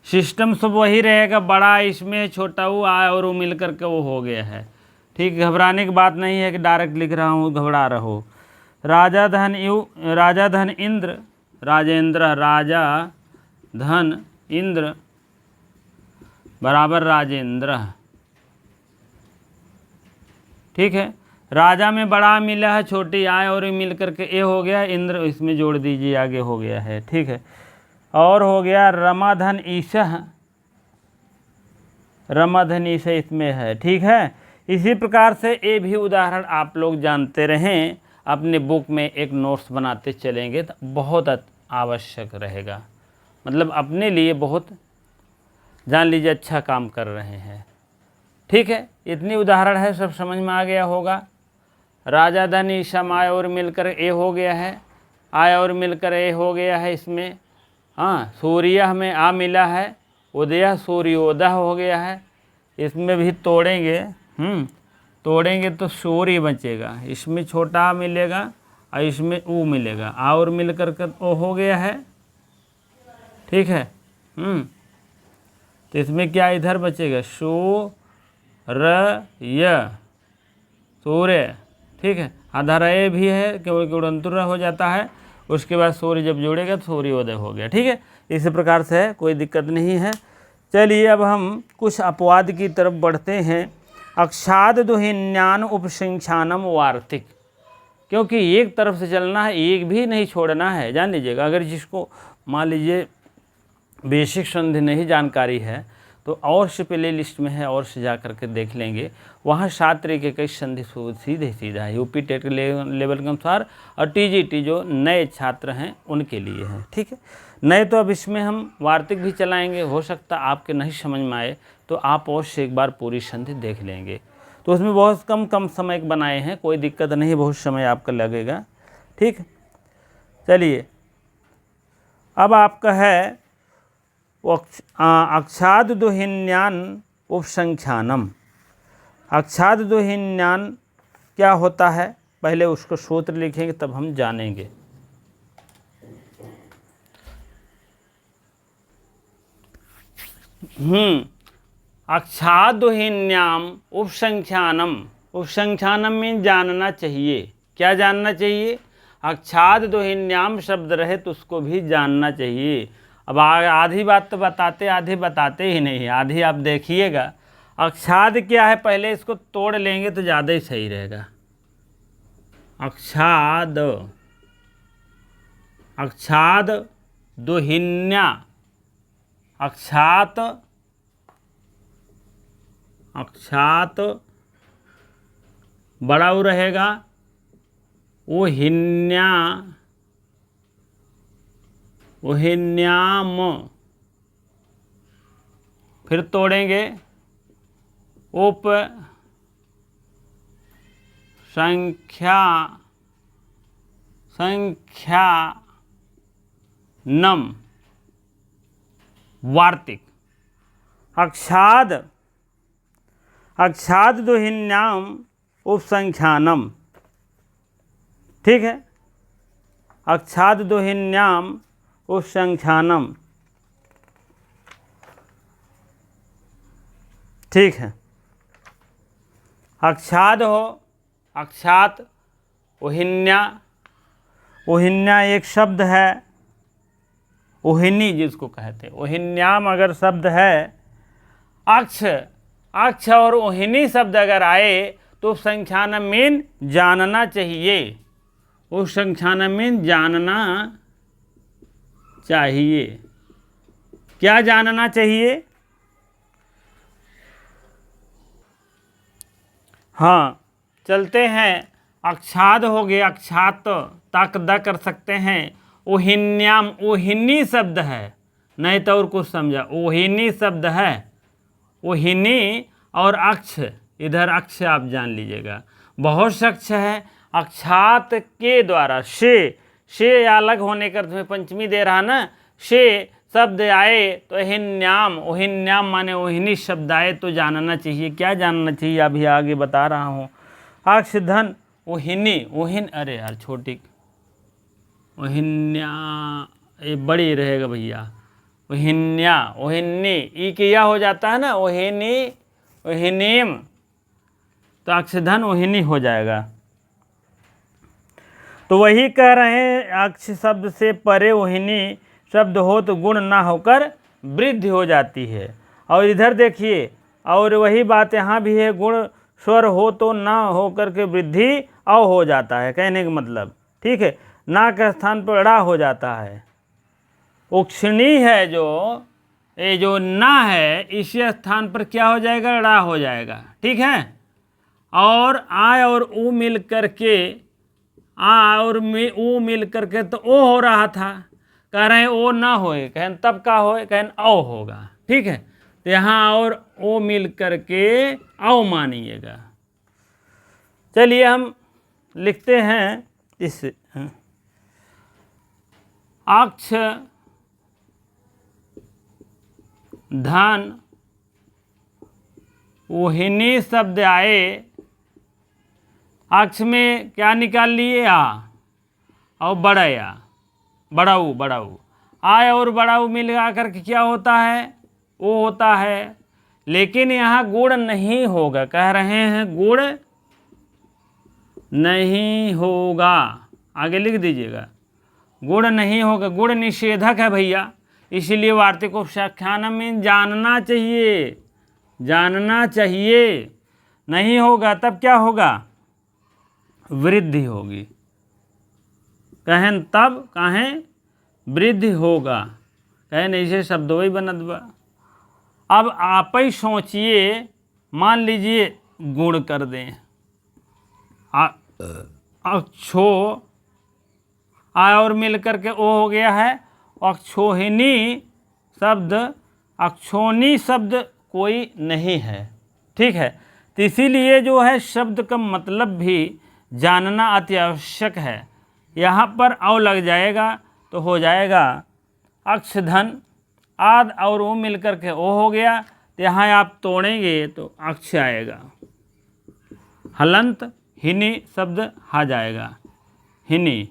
Speaker 1: सिस्टम सब वही रहेगा, बड़ा इसमें छोटा वो आ और वो मिल करके वो हो गया है, ठीक। घबराने की बात नहीं है कि डायरेक्ट लिख रहा हूँ घबरा रहो। राजा धन राजा धन इंद्र, राजेंद्र, राजा धन इंद्र बराबर राजेंद्र, ठीक है। राजा में बड़ा मिला है, छोटी आय और मिल करके ए हो गया, इंद्र इसमें जोड़ दीजिए आगे हो गया है, ठीक है। और हो गया रमाधन ईशः, रमाधन ईशः इसमें है, ठीक है। इसी प्रकार से ये भी उदाहरण आप लोग जानते रहें, अपने बुक में एक नोट्स बनाते चलेंगे तो बहुत आवश्यक रहेगा, मतलब अपने लिए बहुत जान लीजिए अच्छा काम कर रहे हैं, ठीक है। इतनी उदाहरण है, सब समझ में आ गया होगा। राजा धन ईशम आय और मिलकर ए हो गया है, आय और मिलकर ए हो गया है इसमें। हाँ, सूर्य में आ मिला है, उदय सूर्योदय हो गया है, इसमें भी तोड़ेंगे, तोड़ेंगे तो सूर्य बचेगा, इसमें छोटा आ मिलेगा और इसमें ऊ मिलेगा, आ और मिल कर ओ हो गया है, ठीक है। तो इसमें क्या इधर बचेगा, सूर्य, सूर्य, ठीक है। आधा रे भी है, केवल केवल अंतुर हो जाता है, उसके बाद सूर्य जब जुड़ेगा तो सूर्योदय हो गया। ठीक है, इसी प्रकार से है, कोई दिक्कत नहीं है। चलिए अब हम कुछ अपवाद की तरफ बढ़ते हैं। अक्षाद दुहिन्यान उपसंख्यानम वार्तिक, क्योंकि एक तरफ से चलना है, एक भी नहीं छोड़ना है। जान लीजिएगा, अगर जिसको मान लीजिए बेसिक संधि नहीं जानकारी है तो और से प्ले लिस्ट में है, और से जा करके देख लेंगे, वहाँ 7 तरीके के संधि सीधे सीधा है यूपी टेट लेवल के अनुसार, और टीजीटी जो नए छात्र हैं उनके लिए है। ठीक है, नए तो अब इसमें हम वार्तिक भी चलाएंगे, हो सकता आपके नहीं समझ में आए तो आप और से एक बार पूरी संधि देख लेंगे। तो उसमें बहुत कम समय बनाए हैं, कोई दिक्कत नहीं, बहुत समय आपका लगेगा। ठीक, चलिए अब आपका है अक्षाद दुहिन्यान उपसंख्यानम। अक्षाद दुहिन्यान क्या होता है, पहले उसको सूत्र लिखेंगे तब हम जानेंगे। अक्षाद दुहिन्याम उपसंख्यानम। उपसंख्यानम में जानना चाहिए, क्या जानना चाहिए? अक्षाद दुहिन्याम शब्द रहे तो उसको भी जानना चाहिए। अब आधी बात तो बताते, आधी बताते ही नहीं, आधी आप देखिएगा। अक्षाद क्या है, पहले इसको तोड़ लेंगे तो ज़्यादा ही सही रहेगा। अक्षाद, अक्षाद दुहिन्या, अक्षात, अक्षात बड़ा ऊ रहेगा, वो हिन्या, उहिन्याम, फिर तोड़ेंगे उप संख्या, संख्या नम वार्तिक। अक्षाद, अक्षाद दुहिन्याम उपसंख्यानम। ठीक है, अक्षाद दुहिन्याम उपसंख्यानम। ठीक है, अक्षाद हो, अक्षात, उहिन्या, उहिन्या एक शब्द है, उहिनी जिसको कहते हैं, उहिन्याम अगर शब्द है, अक्ष, अक्ष और उहिनी शब्द अगर आए तो उपसंख्यानम में जानना चाहिए, उपसंख्यानम में जानना चाहिए। क्या जानना चाहिए? हाँ, चलते हैं। अक्षाद हो गया, अक्षात तक द कर सकते हैं। उहिन्याम, उहिनी शब्द है, नहीं तो और कुछ समझा, उहिनी शब्द है, उहिनी और अक्ष, इधर अक्ष आप जान लीजिएगा, बहुत से अक्ष है। अक्षात के द्वारा से अलग होने कर तुम्हें पंचमी दे रहा ना, से शब्द आए तो उहिन्याम, उहिन्याम माने उहिनी शब्द आए तो जानना चाहिए। क्या जानना चाहिए अभी आगे बता रहा हूँ। अक्ष धन उहिनी, उहिन, अरे यार छोटी, उहिन्या ये बड़ी रहेगा भैया, उहिन्या, उहिन्नी, ई किया हो जाता है ना, उहिनी, उहिनीम, तो अक्षधन उहिनी हो जाएगा। तो वही कह रहे हैं, अक्ष शब्द से परे उहिनी शब्द हो तो गुण ना होकर वृद्धि हो जाती है। और इधर देखिए, और वही बात यहाँ भी है, गुण स्वर हो तो ना होकर के वृद्धि अव हो जाता है, कहने का मतलब। ठीक है, ना के स्थान पर ड़ा हो जाता है। उक्षणी है जो, ये जो ना है, इसी स्थान पर क्या हो जाएगा? ड़ा हो जाएगा। ठीक है, और आ और ऊ मिल करके, आ और ऊ मिल करके तो ओ हो रहा था, कह रहे हैं ओ ना होए, कहें तब का होए, कहें औ होगा। ठीक है, तो यहाँ और ओ मिल करके औ मानिएगा। चलिए हम लिखते हैं इस अक्ष धन उहिनी शब्द आए, अक्ष में क्या निकाल लिए? आ, और बड़ा, बड़ाऊ, बड़ाऊ, आय और बड़ाऊ मिला करके क्या होता है? वो होता है। लेकिन यहाँ गुण नहीं होगा, कह रहे हैं गुण नहीं होगा, आगे लिख दीजिएगा, गुण नहीं होगा, गुण निषेधक है भैया, इसलिए वार्तिक उपसंख्यानम में जानना चाहिए, जानना चाहिए। नहीं होगा तब क्या होगा, वृद्धि होगी। कहें तब कहें वृद्धि होगा, कहें नहीं से शब्द वही बनत बा। अब आप ही सोचिए, मान लीजिए गुण कर दें, अक्षो आ और मिल करके ओ हो गया है, अक्षोहिणी शब्द, अक्षोणी शब्द कोई नहीं है, ठीक है। तो इसीलिए जो है शब्द का मतलब भी जानना अति आवश्यक है। यहाँ पर औ लग जाएगा तो हो जाएगा अक्षधन, आद और ओ मिल करके ओ हो गया, तो यहाँ आप तोड़ेंगे तो अक्ष आएगा, हलंत हिनी शब्द आ जाएगा, हिनी,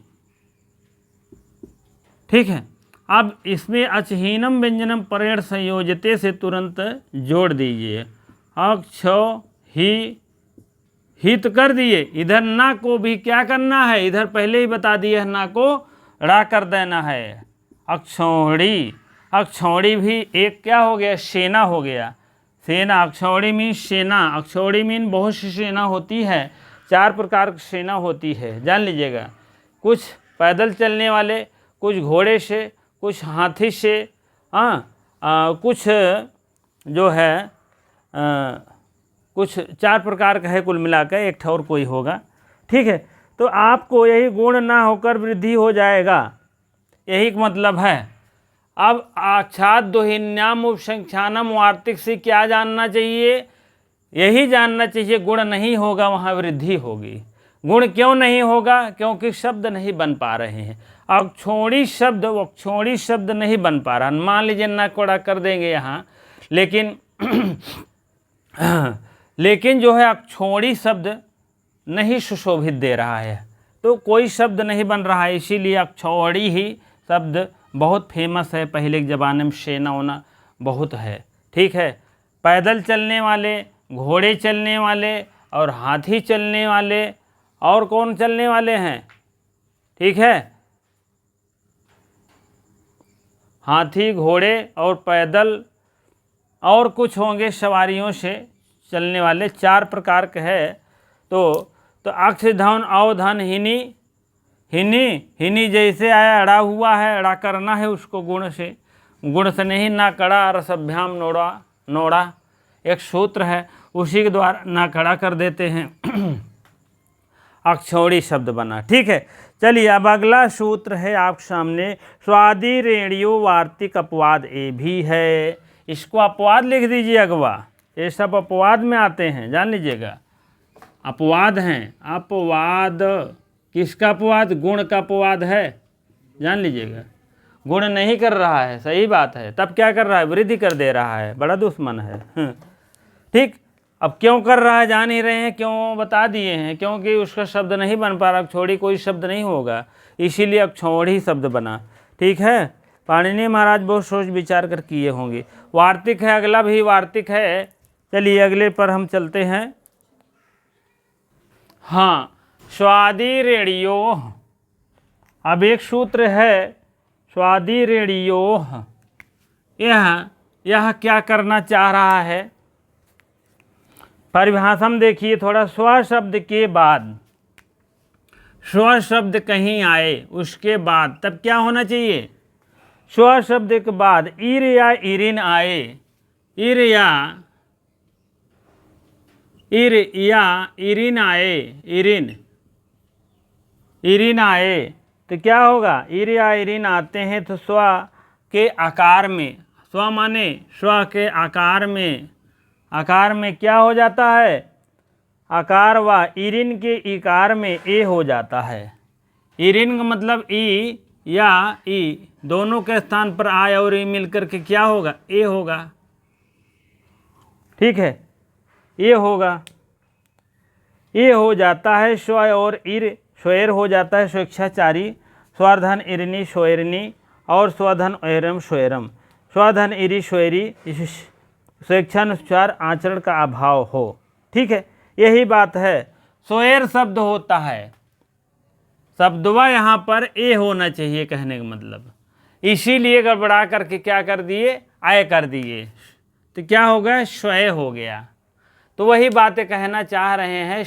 Speaker 1: ठीक है। अब इसमें अचहीनम व्यंजनम परेण संयोजते से तुरंत जोड़ दीजिए, अक्षो ही तो कर दिए, इधर ना को भी क्या करना है, इधर पहले ही बता दिए ना को ड़ा कर देना है। अक्षौड़ी, अक्षौड़ी भी एक क्या हो गया, सेना हो गया, सेना, अक्षौड़ी मीन सेना, अक्षौड़ी मीन बहुत सी सेना होती है, 4 प्रकार की सेना होती है, जान लीजिएगा। कुछ पैदल चलने वाले, कुछ घोड़े से, कुछ हाथी से, कुछ जो है कुछ 4 प्रकार का है, कुल मिलाकर एक ठौर कोई होगा, ठीक है। तो आपको यही गुण ना होकर वृद्धि हो जाएगा, यही मतलब है। अब आच्छाद दोहिन्याम उपसंख्यानम वार्तिक से क्या जानना चाहिए, यही जानना चाहिए गुण नहीं होगा वहाँ वृद्धि होगी। गुण क्यों नहीं होगा, क्योंकि शब्द नहीं बन पा रहे हैं। अक्षोणी शब्द, अक्षोणी शब्द नहीं बन पा रहा, मान लीजिए ना कोड़ा कर देंगे यहाँ, लेकिन लेकिन जो है अक्षोणी शब्द नहीं सुशोभित दे रहा है, तो कोई शब्द नहीं बन रहा है, इसीलिए अक्षौड़ी ही शब्द बहुत फेमस है। पहले के ज़माने में सेना होना बहुत है, ठीक है। पैदल चलने वाले, घोड़े चलने वाले और हाथी चलने वाले, और कौन चलने वाले हैं, ठीक है, हाथी, घोड़े और पैदल, और कुछ होंगे सवारियों से चलने वाले, 4 प्रकार के है। तो अक्षधन, अवधन, हिनी, हिनी, हिनी जैसे आया अड़ा हुआ है, अड़ा करना है उसको गुण से, गुण से नहीं, ना कड़ा रसभ्याम नोड़ा, नोड़ा एक सूत्र है, उसी के द्वारा ना खड़ा कर देते हैं, अक्षौड़ी शब्द बना, ठीक है। चलिए अब अगला सूत्र है आपके सामने, स्वादि रेडियो वार्तिक अपवाद ए भी है, इसको अपवाद लिख दीजिए अगवा, ये सब अपवाद में आते हैं, जान लीजिएगा, अपवाद हैं। अपवाद किसका अपवाद, गुण का अपवाद है, जान लीजिएगा। गुण नहीं कर रहा है, सही बात है, तब क्या कर रहा है, वृद्धि कर दे रहा है, बड़ा दुश्मन है, ठीक। अब क्यों कर रहा है जान ही रहे हैं, क्यों बता दिए हैं, क्योंकि उसका शब्द नहीं बन पा रहा, अक्षौड़ी कोई शब्द नहीं होगा, इसीलिए अक्षौड़ी शब्द बना, ठीक है। पाणिनि महाराज बहुत सोच विचार कर किए होंगे। वार्तिक है, अगला भी वार्तिक है, चलिए अगले पर हम चलते हैं। हाँ, स्वादि रेडियो, अब एक सूत्र है स्वादि रेडियो, यह क्या करना चाह रहा है, परिभाषा में देखिए थोड़ा, स्व शब्द के बाद, स्व शब्द कहीं आए उसके बाद तब क्या होना चाहिए, स्व शब्द के बाद इर या इरिन आए, इर या इरिन आए, इरिन, इरिन आए तो क्या होगा, इर या इरिन आते हैं तो स्व के आकार में, स्व माने स्व के आकार में, आकार में क्या हो जाता है, आकार व इरिन के इकार में ए हो जाता है। इरिन का मतलब ई या ई दोनों के स्थान पर आय और ई मिलकर के क्या होगा, ए होगा, ठीक है, ये होगा, ये हो जाता है स्व और इर, स्वेर हो जाता है स्वेच्छाचारी, स्वधन इरनी स्वेरनी और स्वधन एरम स्वेरम, स्वधन इरी स्वेरी, स्वेच्छानुसार आचरण का अभाव हो, ठीक है, यही बात है। स्वेर शब्द होता है, शब्दवा यहाँ पर ए होना चाहिए, कहने का मतलब। इसीलिए गड़बड़ा करके क्या कर दिए, आय कर दिए, तो क्या हो गया, स्वय हो गया। तो वही बातें कहना चाह रहे हैं,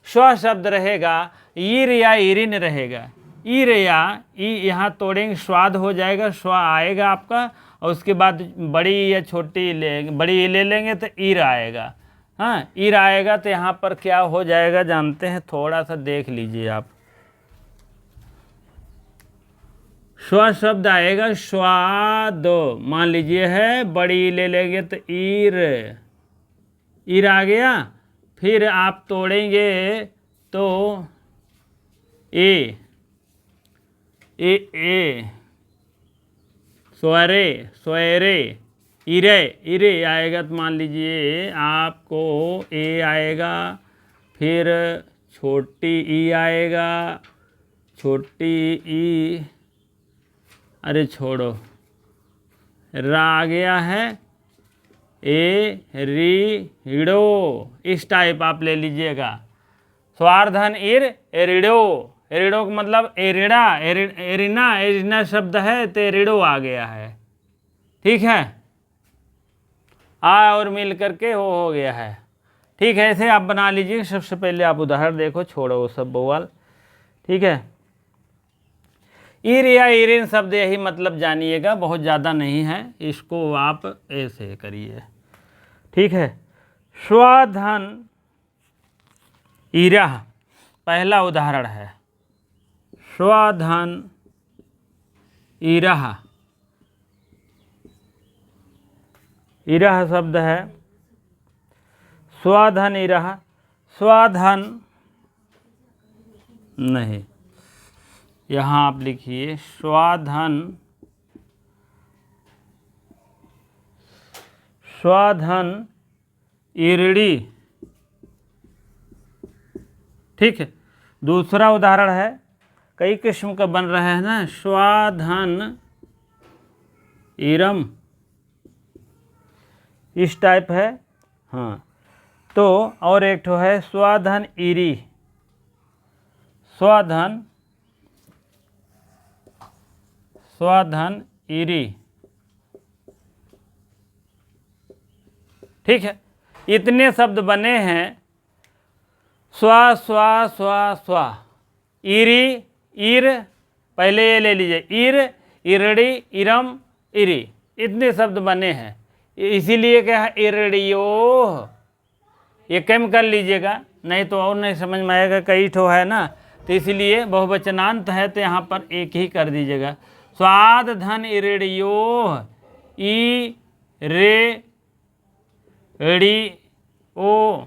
Speaker 1: स्व शब्द रहेगा, ईर या ईरिन रहेगा। ईर या ई यहाँ तोड़ेंगे, स्वाद हो जाएगा, स्व आएगा आपका, और उसके बाद बड़ी या छोटी बड़ी ले लेंगे तो ईर आएगा। हाँ, ईर आएगा तो यहाँ पर क्या हो जाएगा जानते हैं, थोड़ा सा देख लीजिए आप। स्व शब्द आएगा, स्वाद मान लीजिए है, बड़ी ले लेंगे तो ईर, ईर आ गया। फिर आप तोड़ेंगे तो ए स्वरे, स्वरे, इरे, इरे आएगा तो मान लीजिए आपको ए आएगा, फिर छोटी ई आएगा, छोटी ई, अरे छोड़ो, रा आ गया है, ए री हिड़ो, इस टाइप आप ले लीजिएगा। स्वार्धन इर एरिडो, एरिडो का मतलब एरिडा, एरिना, एरिना शब्द है तो एरिडो आ गया है। ठीक है, आ और मिल करके वो हो गया है। ठीक है, ऐसे आप बना लीजिए। सबसे पहले आप उदाहरण देखो, छोड़ो वो सब बवाल। ठीक है, ईर या ईरिन शब्द यही मतलब जानिएगा, बहुत ज़्यादा नहीं है, इसको आप ऐसे करिए। ठीक है, स्वधन ईरा पहला उदाहरण है, स्वधन ईरह, ईरह शब्द है, स्वधन ईरह, स्वधन नहीं, यहाँ आप लिखिए स्वधन, स्वधन ईरड़ी। ठीक है, दूसरा उदाहरण है, कई किस्म का बन रहा है ना, स्वधन ईरम, इस टाइप है। हाँ, तो और एक ठो है स्वधन ईरी, स्वधन, स्वधन ईरी। ठीक है, इतने शब्द बने हैं, स्वा स्वा स्वा स्वा, ईरी, ईर, पहले ये ले लीजिए, ईर, इरड़ी, इरम, इरी, इतने शब्द बने हैं। इसीलिए क्या है, इरड़ियो, ये कम कर लीजिएगा, नहीं तो और नहीं समझ में आएगा, कई ठो है ना, तो इसलिए बहुवचनांत है तो यहाँ पर एक ही कर दीजिएगा। स्वाद धन इरड़ियो, ई रे ड़ी ओ,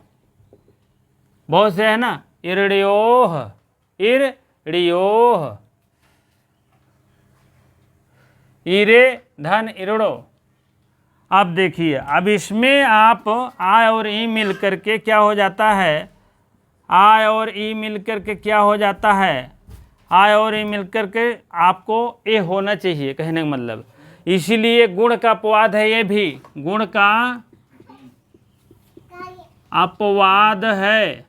Speaker 1: बहुत से है ना, इरड़ियोह, इरड़ियोह, ईरे धन इरड़ो। अब देखिए, अब इसमें आप आ और ई मिल करके क्या हो जाता है, आ और ई मिल करके क्या हो जाता है, आ और ई मिल करके आपको ए होना चाहिए, कहने का मतलब। इसीलिए गुण का अपवाद है, ये भी गुण का अपवाद है।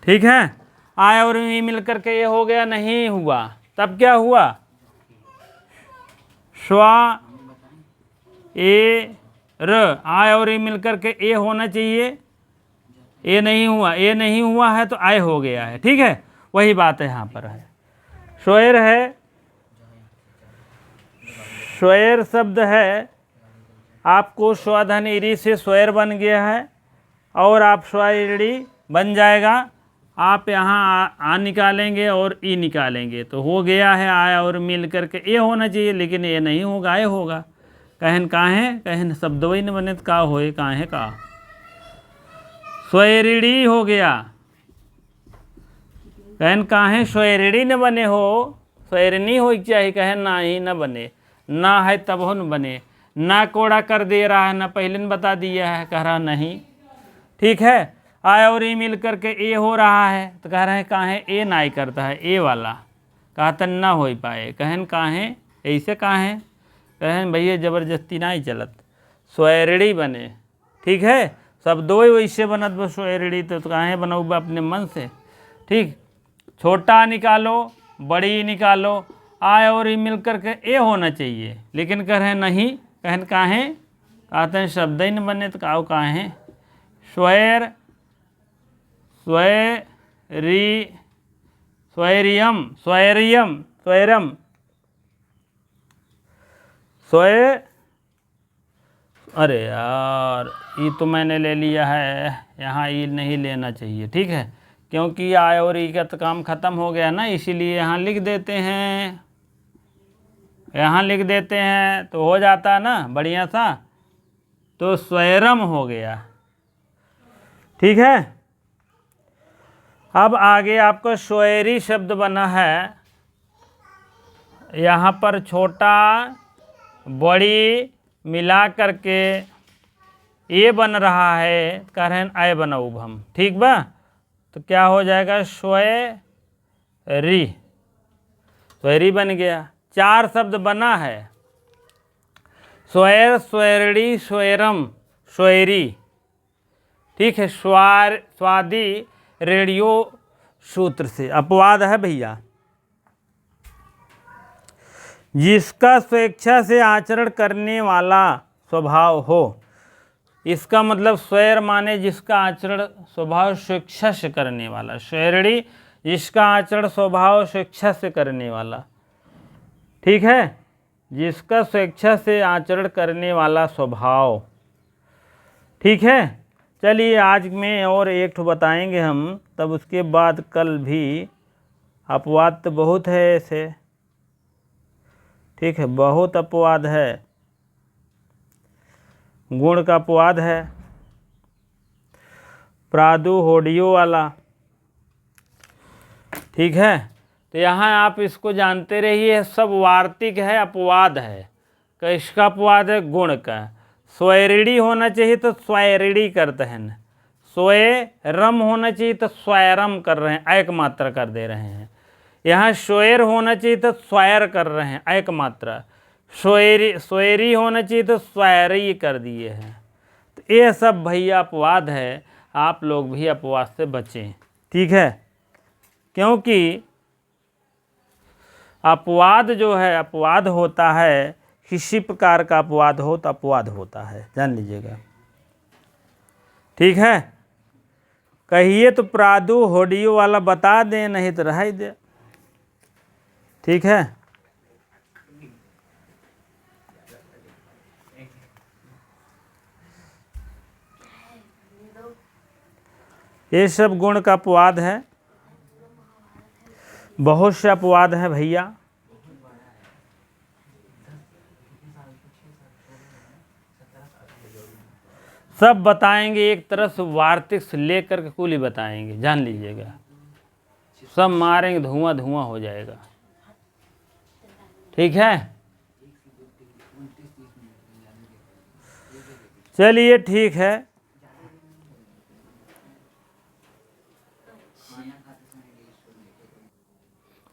Speaker 1: ठीक है, आ और ई मिल करके ये हो गया, नहीं हुआ, तब क्या हुआ, स्वा ए र, आ और ई मिलकर के ए होना चाहिए, ए नहीं हुआ, ए नहीं हुआ है तो आय हो गया है। ठीक है, वही बात है यहाँ पर है। स्वैर है, स्वैर शब्द है, आपको स्वधन ईरी से स्वैर बन गया है, और आप स्वैरी बन जाएगा। आप यहाँ आ निकालेंगे और ई निकालेंगे तो हो गया है आ और मिल करके ए होना चाहिए, लेकिन ये नहीं होगा, ए होगा। कहन काहे, कहन शब्द वही न बने तो का होए, काहे का, स्वैरिड़ी हो गया। कहन काहे स्वैरिड़ी न बने हो, स्वैरिणी हो चाहिए, कहन ना ही न बने, ना है तब हो न बने, ना कोड़ा कर दे रहा है, ना पहले न बता दिया है, कह रहा नहीं। ठीक है, आ और ई मिल करके ए हो रहा है तो कह रहे हैं काहे ए नाई करता है, ए वाला कहता ना हो पाए, कहन काहे ऐसे काहे, कहन भैया जबरदस्ती ना ही चलत, स्वैरिड़ी बने। ठीक है, शब्दों वैसे बनत बस स्वैरिड़ी, तो काहे बनऊ अपने मन से। ठीक, छोटा निकालो, बड़ी निकालो, आ और ई मिलकर के ए होना चाहिए, लेकिन कह रहे हैं नहीं, कहन काहे, कहते हैं शब्द ही न बने तो काहो काहे। स्वैर, स्वैरी, स्वैरियम, स्वैरियम, स्वैरम, स्वै, अरे यार ई तो मैंने ले लिया है, यहाँ ई नहीं लेना चाहिए, ठीक है, क्योंकि आय और ई का तो काम ख़त्म हो गया ना, इसीलिए यहाँ लिख देते हैं, यहाँ लिख देते हैं तो हो जाता ना बढ़िया सा। तो स्वैरम हो गया, ठीक है। अब आगे आपका स्वैरी शब्द बना है, यहाँ पर छोटा बड़ी मिला करके ये बन रहा है, कह रहे हैं आय बनाऊ हम, ठीक बा। तो क्या हो जाएगा, स्वैरी, स्वैरी बन गया। 4 शब्द बना है, स्वैर, स्वैरड़ी, स्वैरम, स्वैरी, ठीक है। स्वादी रेडियो सूत्र से अपवाद है भैया। जिसका स्वेच्छा से आचरण करने वाला स्वभाव हो, इसका मतलब स्वैर माने जिसका आचरण स्वभाव स्वेच्छा से करने वाला, स्वैरड़ी जिसका आचरण स्वभाव स्वेच्छा से करने वाला, ठीक है, जिसका स्वेच्छा से आचरण करने वाला स्वभाव, ठीक है। चलिए आज में और एक ठो बताएंगे हम, तब उसके बाद कल भी। अपवाद तो बहुत है ऐसे, ठीक है, बहुत अपवाद है, गुण का अपवाद है, प्रादु होडियो वाला, ठीक है। तो यहाँ आप इसको जानते रहिए, सब वार्तिक है, अपवाद है। किसका अपवाद है, गुण का। स्वैरिड़ी होना चाहिए तो स्वैरिड़ी करते हैं, स्वैरम होना चाहिए तो स्वैरम कर रहे हैं, एक मात्रा कर दे रहे हैं। यहाँ स्वैर होना चाहिए तो स्वैर कर रहे हैं, एक मात्रा। स्वैरी होना चाहिए तो स्वैरी कर दिए हैं। तो ये सब भैया अपवाद है, आप लोग भी अपवाद से बचें, ठीक है। क्योंकि अपवाद जो है, अपवाद होता है, किसी प्रकार का अपवाद हो तो अपवाद होता है, जान लीजिएगा, ठीक है। कहिए तो प्रादु होडियो वाला बता दें, नहीं तो रह ही दे, ठीक है। ये सब गुण का अपवाद है, बहुत से अपवाद है भैया। सब बताएंगे, एक तरह से वार्तिक से लेकर के कुल ही बताएंगे, जान लीजिएगा, सब मारेंगे, धुआं धुआं हो जाएगा, ठीक है। चलिए ठीक है।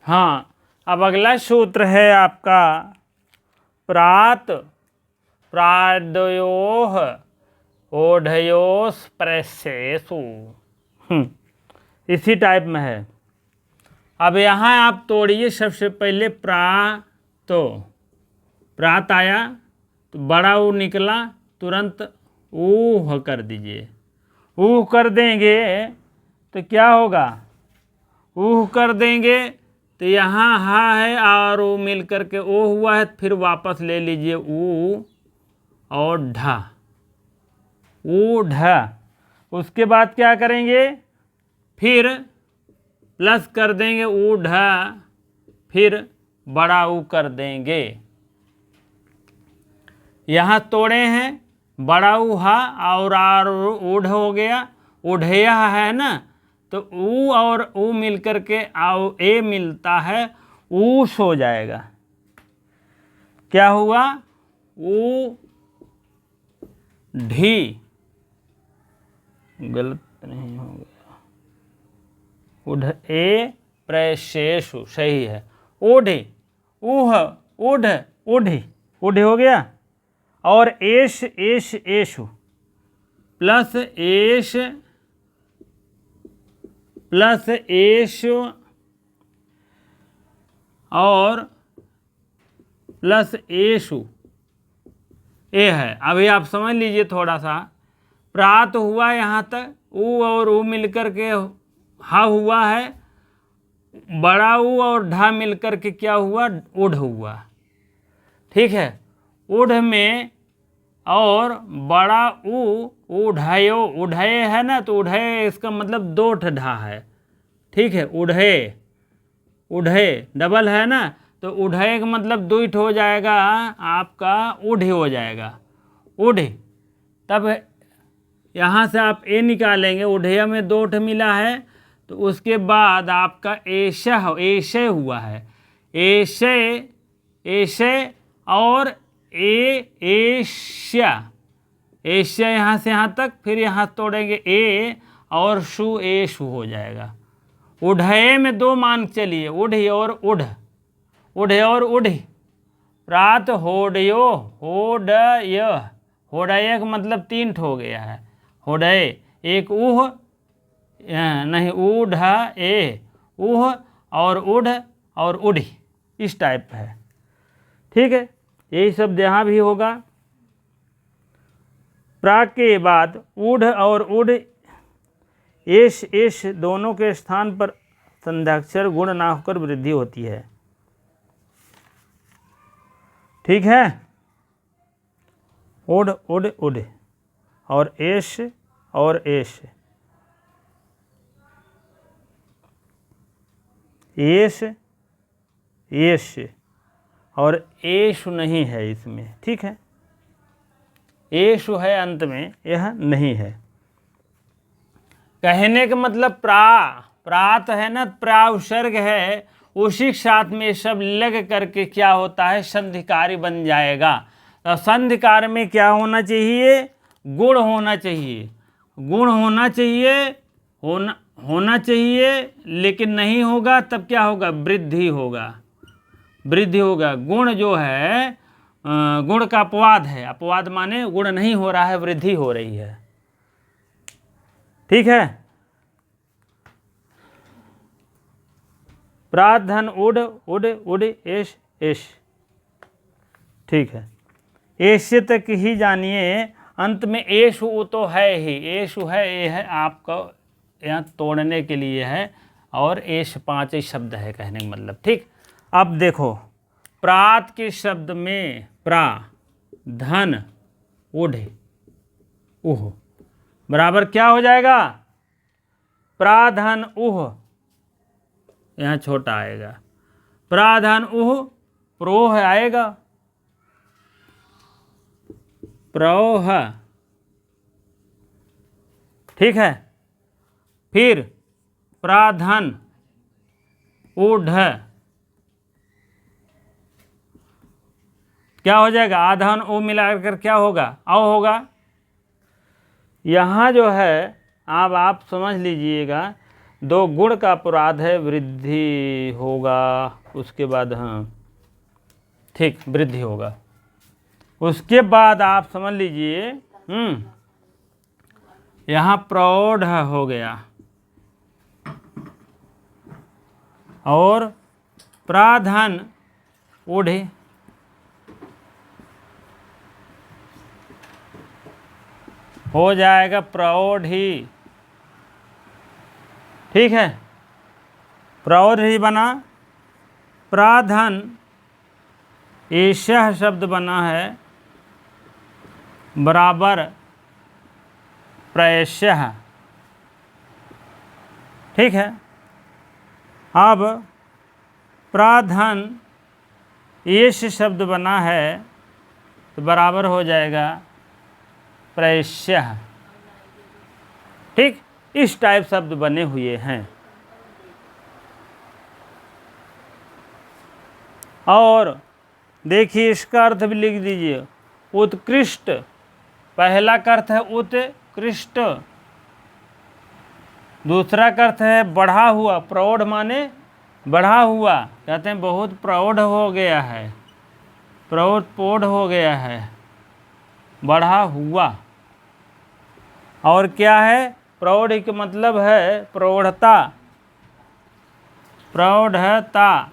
Speaker 1: हाँ, अब अगला सूत्र है आपका प्रात, प्रादयोः ओढ़योस् प्रेसेसु, इसी टाइप में है। अब यहाँ आप तोड़िए, सबसे पहले तो प्रात आया तो बड़ा ऊ निकला, तुरंत ऊह कर दीजिए। ऊह कर देंगे तो क्या होगा, ऊह कर देंगे तो यहाँ हा है और ऊ मिल करके ओ हुआ है, फिर वापस ले लीजिए ऊ और ढा, ऊ ढा। उसके बाद क्या करेंगे, फिर प्लस कर देंगे ऊ ढा, फिर बड़ा ऊ कर देंगे। यहाँ तोड़े हैं, बड़ा ऊहा और ऊढ़ हो गया, उढ़या है ना, तो ऊ और ऊ मिल करके आओ ए मिलता है, ऊस हो जाएगा। क्या हुआ, ऊ ढी, गलत नहीं हो गया, उढ़ ए प्रशेषु सही है, ओढ़े, ऊह उढ़ उढ़ी, उढ़ी हो गया। और एश एश एशु प्लस एश प्लस एश और प्लस एषु ए है। अभी आप समझ लीजिए थोड़ा सा, प्रात हुआ यहाँ तक, ऊ और ऊ मिलकर के हा हुआ है, बड़ा ऊ और ढा मिलकर के क्या हुआ, उढ़ हुआ। ठीक है, उढ़ में और बड़ा ऊ उढ़ायो, उढ़े है ना, तो उढ़े इसका मतलब दो ढा है। ठीक है, उढ़े, उढ़े डबल है ना, तो उढ़े का मतलब दुईठ हो जाएगा आपका, उढ़ हो जाएगा, उढ़। तब यहाँ से आप ए निकालेंगे, उढ़िया में दो ठ मिला है, तो उसके बाद आपका एशे, एशे हुआ है, एशे, एशे और एशिया, एशिया यहाँ से यहाँ तक, फिर यहाँ तोड़ेंगे ए और शु, एशु हो जाएगा। उढ़े में दो मान चलिए, उढ़ी और उढ़, उढ़े और उढ़ी। प्रात होडयो, होडय, होडय का मतलब तीन ठो हो गया है, होडय, एक ऊह नहीं, ऊढ़ ए, ऊह और उढ़ और उढ़ी, इस टाइप है। ठीक है, यही शब्द यहाँ भी होगा। प्रा के बाद ऊढ़ और उढ़, एश, एश दोनों के स्थान पर संध्याक्षर गुण ना होकर वृद्धि होती है। ठीक है, उढ़, उढ़, उढ़ और एश और एश, एश, एश और एशु नहीं है इसमें। ठीक है, एशु है अंत में, यह नहीं है। कहने का मतलब प्रात है ना, प्रा उपसर्ग है, उसी के साथ में सब लग करके क्या होता है, संधिकारी बन जाएगा। तो संधिकार में क्या होना चाहिए, गुण होना चाहिए, गुण होना चाहिए, होना चाहिए, लेकिन नहीं होगा तब क्या होगा, वृद्धि होगा, वृद्धि होगा। गुण जो है, गुण का अपवाद है, अपवाद माने गुण नहीं हो रहा है, वृद्धि हो रही है। ठीक है, प्रात धन उड़, उड़, उड़, एश, एश। ठीक है, एश्य तक ही जानिए, अंत में एशु तो है ही, एशु है, ये है आपको यहाँ तोड़ने के लिए है, और एश पांच ही शब्द है कहने का मतलब। ठीक, अब देखो, प्रात के शब्द में प्रा, धन, उढ़, उह बराबर क्या हो जाएगा, प्राधन उह, यहाँ छोटा आएगा, प्राधन उह, प्रोह आएगा, प्रोह। ठीक है, फिर प्राधन उढ़, क्या हो जाएगा, आधन ओ मिलाकर क्या होगा, औ होगा। यहाँ जो है अब आप समझ लीजिएगा, दो गुण का अपराध है, वृद्धि होगा, उसके बाद हाँ ठीक, वृद्धि होगा। उसके बाद आप समझ लीजिए, यहाँ प्रौढ़ हो गया, और प्राधन उढ़, हो जाएगा प्रौढ़ ही। ठीक है, प्रौढ़ ही बना। प्राधन एशः शब्द बना है, बराबर प्रयशः। ठीक है, अब प्राधन एश शब्द बना है, तो बराबर हो जाएगा प्रयशः। ठीक, इस टाइप शब्द बने हुए हैं। और देखिए इसका अर्थ भी लिख दीजिए, उत्कृष्ट, पहला का अर्थ है उत्कृष्ट, दूसरा का अर्थ है बढ़ा हुआ, प्रौढ़ माने बढ़ा हुआ, कहते हैं बहुत प्रौढ़ हो गया है, प्रौढ़ हो गया है, बढ़ा हुआ। और क्या है, प्रौढ़ का मतलब है प्रौढ़ता, प्रौढ़ता,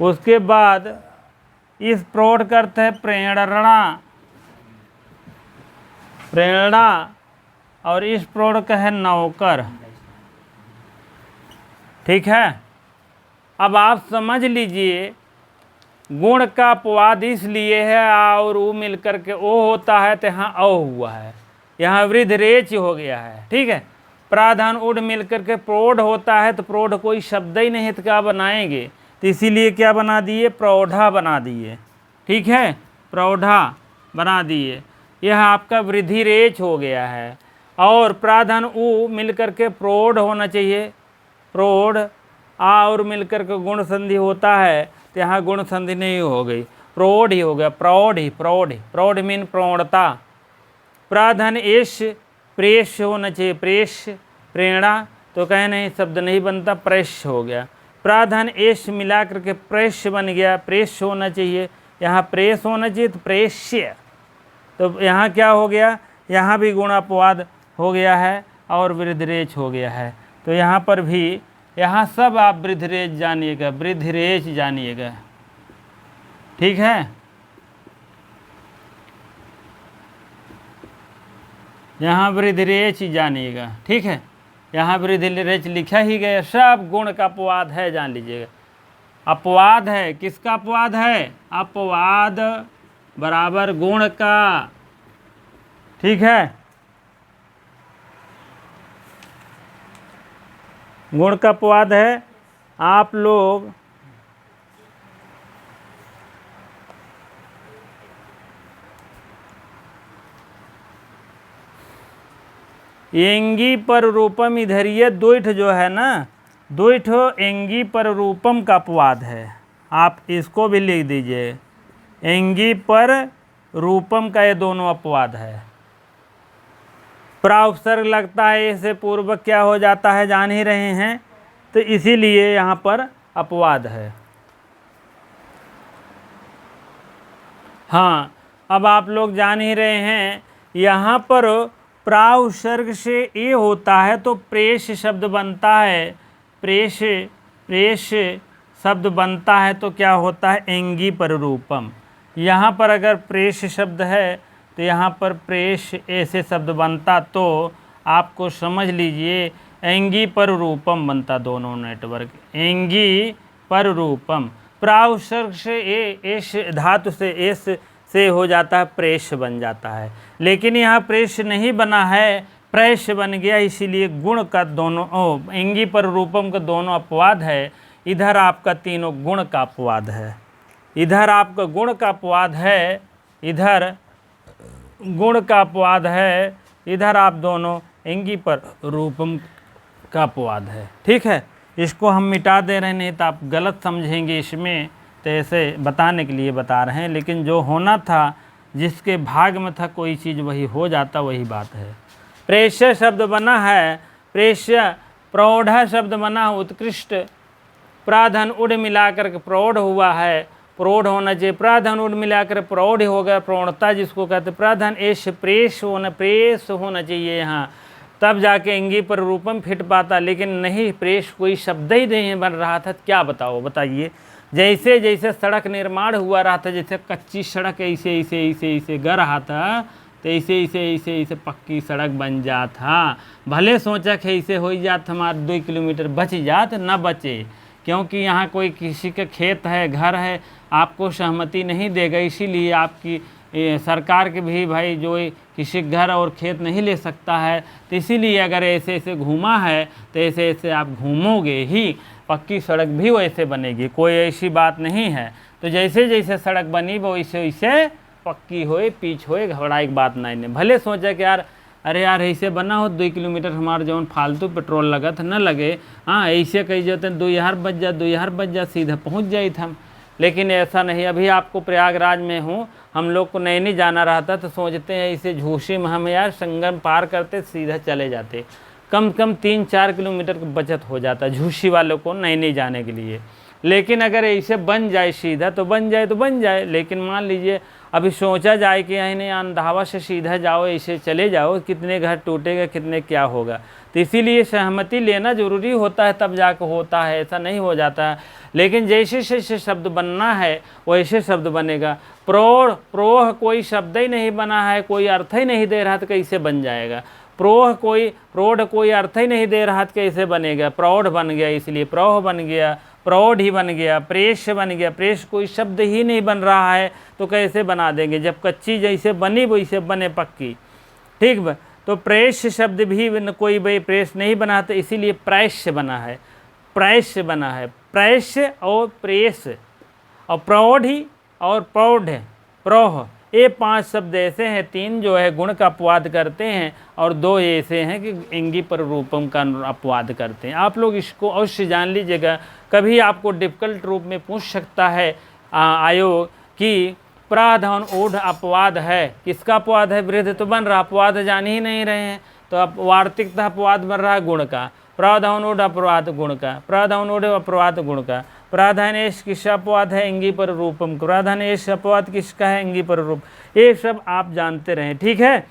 Speaker 1: उसके बाद इस प्रौढ़ का अर्थ है प्रेरणा, प्रेरणा, और इस प्रौढ़ का है नौकर। ठीक है। अब आप समझ लीजिए गुण का अपवाद इसलिए है आ और ऊ मिलकर के ओ होता है, तो यहाँ औ हुआ है, यहाँ वृद्ध रेच हो गया है। ठीक है। प्राधान उड मिलकर के प्रौढ़ होता है, तो प्रौढ़ कोई शब्द ही नहीं तो क्या बनाएंगे, तो इसीलिए क्या बना दिए, प्रौढ़ा बना दिए। ठीक है, प्रौढ़ा बना दिए। यह आपका वृद्धि रेच हो गया है। और प्राधान उ मिलकर के प्रौढ़ होना चाहिए, प्रौढ़। आ और मिलकर के गुण संधि होता है, तो यहाँ गुण संधि नहीं हो गई, प्रौढ़ ही हो गया, प्रौढ़ ही, प्रौढ़, प्रौढ़ मीन प्रौढ़ता। प्राधान एश प्रेष्य होना चाहिए, प्रेष्य, प्रेरणा, तो कहे नहीं शब्द नहीं बनता, प्रेष्य हो गया। प्राधान एश मिला करके प्रेष्य बन गया, प्रेष्य होना चाहिए, यहाँ प्रेस होना चाहिए, तो प्रेष्य। तो यहाँ क्या हो गया, यहाँ भी गुण अपवाद हो गया है और वृद्धरेच हो गया है। तो यहाँ पर भी, यहाँ सब आप वृद्धरेच जानिएगा, वृद्धरेच जानिएगा। ठीक है। यहाँ वृद्धरेच जानिएगा। ठीक है। यहाँ वृद्धरेच लिखा ही गया, सब गुण का अपवाद है, जान लीजिएगा। अपवाद है, किसका अपवाद है, अपवाद बराबर गुण का। ठीक है। गुण का अपवाद है। आप लोग एंगी पर रूपम, इधर ये द्विठ जो है ना, द्विठ एंगी पर रूपम का अपवाद है। आप इसको भी लिख दीजिए, एंगी पर रूपम का ये दोनों अपवाद है। प्राउपसर्ग लगता है, इससे पूर्वक क्या हो जाता है जान ही रहे हैं, तो इसीलिए यहाँ पर अपवाद है। हाँ, अब आप लोग जान ही रहे हैं, यहाँ पर प्राउपसर्ग से ए होता है तो प्रेष शब्द बनता है, प्रेष, प्रेष शब्द बनता है तो क्या होता है, एंगी पर रूपम। यहाँ पर अगर प्रेष शब्द है तो यहाँ पर प्रेष ऐसे शब्द बनता, तो आपको समझ लीजिए एंगी पर रूपम बनता, दोनों नेटवर्क एंगी पर रूपम। प्राउपसर्ग से एस धातु से एस से हो जाता है, प्रेष बन जाता है। लेकिन यहाँ प्रेष नहीं बना है, प्रेष बन गया, इसीलिए गुण का दोनों एंगी पर रूपम का दोनों अपवाद है। इधर आपका तीनों गुण का अपवाद है, इधर आपका गुण का अपवाद है, इधर गुण का अपवाद है, इधर आप दोनों एंगी पर रूपम का अपवाद है। ठीक है। इसको हम मिटा दे रहे, नहीं तो आप गलत समझेंगे इसमें, तो ऐसे बताने के लिए बता रहे हैं। लेकिन जो होना था, जिसके भाग में था कोई चीज़, वही हो जाता, वही बात है। प्रेष्य शब्द बना है, प्रेष्य। प्रौढ़ शब्द बना, उत्कृष्ट। प्राधान उड मिलाकर के प्रौढ़ हुआ है, प्रौढ़ होना चाहिए, प्राधान उड मिलाकर प्रौढ़ हो गया, प्रौढ़ता जिसको कहते। प्राधान एश प्रेष होना, प्रेष होना चाहिए यहाँ, तब जाके एंगी पर रूपम फिट पाता। लेकिन नहीं, प्रेष कोई शब्द ही नहीं बन रहा था, क्या बताओ, बताइए। जैसे जैसे सड़क निर्माण हुआ रहा था, जैसे कच्ची सड़क ऐसे ऐसे ऐसे ऐसे ग रहा था, तो ऐसे ऐसे ऐसे ऐसे पक्की सड़क बन जात था। भले सोचा कि ऐसे हो जात, हमारे 2 किलोमीटर बच जात, न बचे, क्योंकि यहाँ कोई किसी का खेत है, घर है, आपको सहमति नहीं देगा। इसीलिए आपकी सरकार के भी भाई जो किसी घर और खेत नहीं ले सकता है, तो इसीलिए अगर ऐसे ऐसे घूमा है तो ऐसे ऐसे आप घूमोगे ही, पक्की सड़क भी वैसे बनेगी, कोई ऐसी बात नहीं है। तो जैसे जैसे सड़क बनी वो वैसे वैसे पक्की होए, पीछ होए, घबराए की बात नहीं। भले सोचा कि यार अरे यार ऐसे बना हो 2 किलोमीटर हमारे जौन फालतू पेट्रोल लगत न लगे, हाँ ऐसे कही जाते 2000 बच जा सीधा पहुँच जाए हम। लेकिन ऐसा नहीं। अभी आपको प्रयागराज में हूँ, हम लोग को नैनी जाना रहता तो सोचते हैं इसे झूसी में हम यार संगम पार करते सीधा चले जाते, कम से कम 3-4 किलोमीटर की बचत हो जाता झूसी वालों को नैनी जाने के लिए। लेकिन अगर ऐसे बन जाए सीधा तो बन जाए तो बन जाए, लेकिन मान लीजिए अभी सोचा जाए कि नहीं अंधावा से सीधा जाओ, ऐसे चले जाओ, कितने घर टूटेगा, कितने क्या होगा। तो इसीलिए सहमति लेना जरूरी होता है, तब जाकर होता है, ऐसा नहीं हो जाता है। लेकिन जैसे जैसे शब्द बनना है वैसे शब्द बनेगा। प्रोढ़ प्रोह कोई शब्द ही नहीं बना है, कोई अर्थ ही नहीं दे रहा तो कैसे बन जाएगा। प्रौढ़ कोई अर्थ ही नहीं दे रहा तो कैसे बनेगा। प्रौढ़ बन गया इसलिए प्रौढ़ बन गया, प्रौढ़ ही बन गया, प्रेष बन गया। प्रेष कोई शब्द ही नहीं बन रहा है तो कैसे बना देंगे, जब कच्ची जैसे बनी वैसे बने पक्की। ठीक बा, तो प्रेष शब्द भी कोई भाई प्रेष नहीं बना, तो इसीलिए प्रैश्य बना है, प्रैश्य बना है। प्रैश्य और प्रेष और प्रौढ़ी और प्रौढ़ प्रौह, ये 5 शब्द ऐसे हैं, 3 जो है गुण का अपवाद करते हैं और 2 ऐसे हैं कि इंगी पर रूपम का अपवाद करते हैं। आप लोग इसको अवश्य जान लीजिएगा। कभी आपको डिफिकल्ट रूप में पूछ सकता है आयोग कि प्राधान ऊढ़ अपवाद है, किसका अपवाद है। वृद्ध तो बन रहा, अपवाद जान ही नहीं रहे हैं, तो अब वार्तिकता अपवाद बन रहा है गुण का। प्राधान ऊढ़ अपवाद गुण का, प्राधान ऊढ़ अपवाद गुण का। प्राधानेश किसका अपवाद है, इंगी पर रूपम। प्राधानेश अपवाद किसका है, इंगी पर रूप। ये सब आप जानते रहें, ठीक है।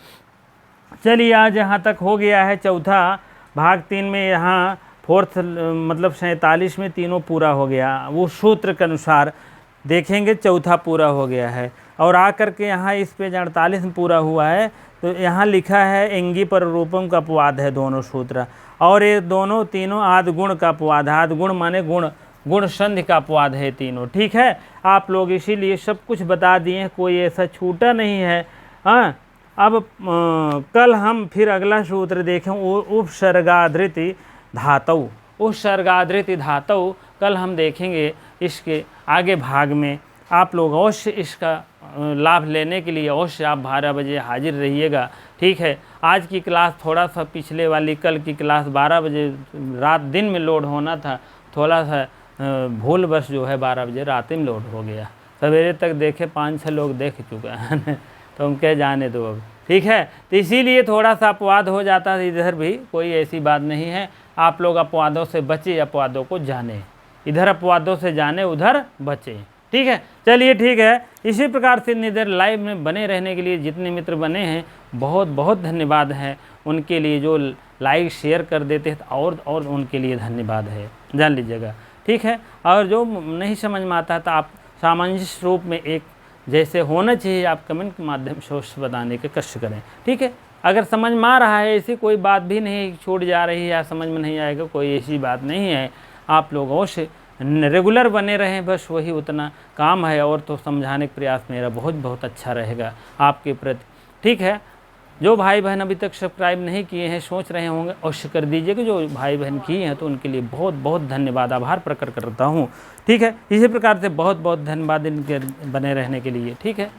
Speaker 1: चलिए आज यहाँ तक हो गया है चौथा भाग 3 में। यहाँ फोर्थ मतलब 47 में तीनों पूरा हो गया, वो सूत्र के अनुसार देखेंगे चौथा पूरा हो गया है। और आकर के यहाँ इस पेज 48 में पूरा हुआ है, तो यहाँ लिखा है इंगी पर रूपम का अपवाद है दोनों सूत्र, और ये दोनों तीनों आदि गुण का अपवाद है। आदि गुण माने गुण, गुण संधि का अपवाद है तीनों, ठीक है। आप लोग इसीलिए सब कुछ बता दिए, कोई ऐसा छूटा नहीं है। हाँ, अब कल हम फिर अगला सूत्र देखें, उपसर्गाधृति धातु। उपसर्गाधृति धातु कल हम देखेंगे। इसके आगे भाग में आप लोग अवश्य इसका लाभ लेने के लिए अवश्य आप 12 बजे हाजिर रहिएगा, ठीक है। आज की क्लास थोड़ा सा पिछले वाली कल की क्लास 12 बजे रात दिन में लोड होना था, थोड़ा सा भूलवश जो है 12 बजे रात में लोड हो गया। सवेरे तक देखे 5-6 लोग देख चुके हैं तो हम कह जाने दो अब, ठीक है। तो इसीलिए थोड़ा सा अपवाद हो जाता है इधर भी, कोई ऐसी बात नहीं है। आप लोग अपवादों से बचे, अपवादों को जाने, इधर अपवादों से जाने उधर बचे, ठीक है। चलिए ठीक है। इसी प्रकार से इधर लाइव में बने रहने के लिए जितने मित्र बने हैं बहुत बहुत धन्यवाद है उनके लिए, जो लाइक शेयर कर देते हैं और उनके लिए धन्यवाद है, जान लीजिएगा, ठीक है। और जो नहीं समझ में आता तो आप सामंजस्य रूप में एक जैसे होना चाहिए आप कमेंट के माध्यम से उस बताने के कष्ट करें, ठीक है। अगर समझ में आ रहा है, ऐसी कोई बात भी नहीं छूट जा रही है या समझ में नहीं आएगा, कोई ऐसी बात नहीं है। आप लोग अवश्य रेगुलर बने रहें, बस वही उतना काम है। और तो समझाने का प्रयास मेरा बहुत बहुत अच्छा रहेगा आपके प्रति, ठीक है। जो भाई बहन अभी तक सब्सक्राइब नहीं किए हैं, सोच रहे होंगे, अवश्य कर दीजिएगा। जो भाई बहन किए हैं तो उनके लिए बहुत बहुत धन्यवाद, आभार प्रकट करता हूँ, ठीक है। इसी प्रकार से बहुत बहुत धन्यवाद इनके बने रहने के लिए, ठीक है।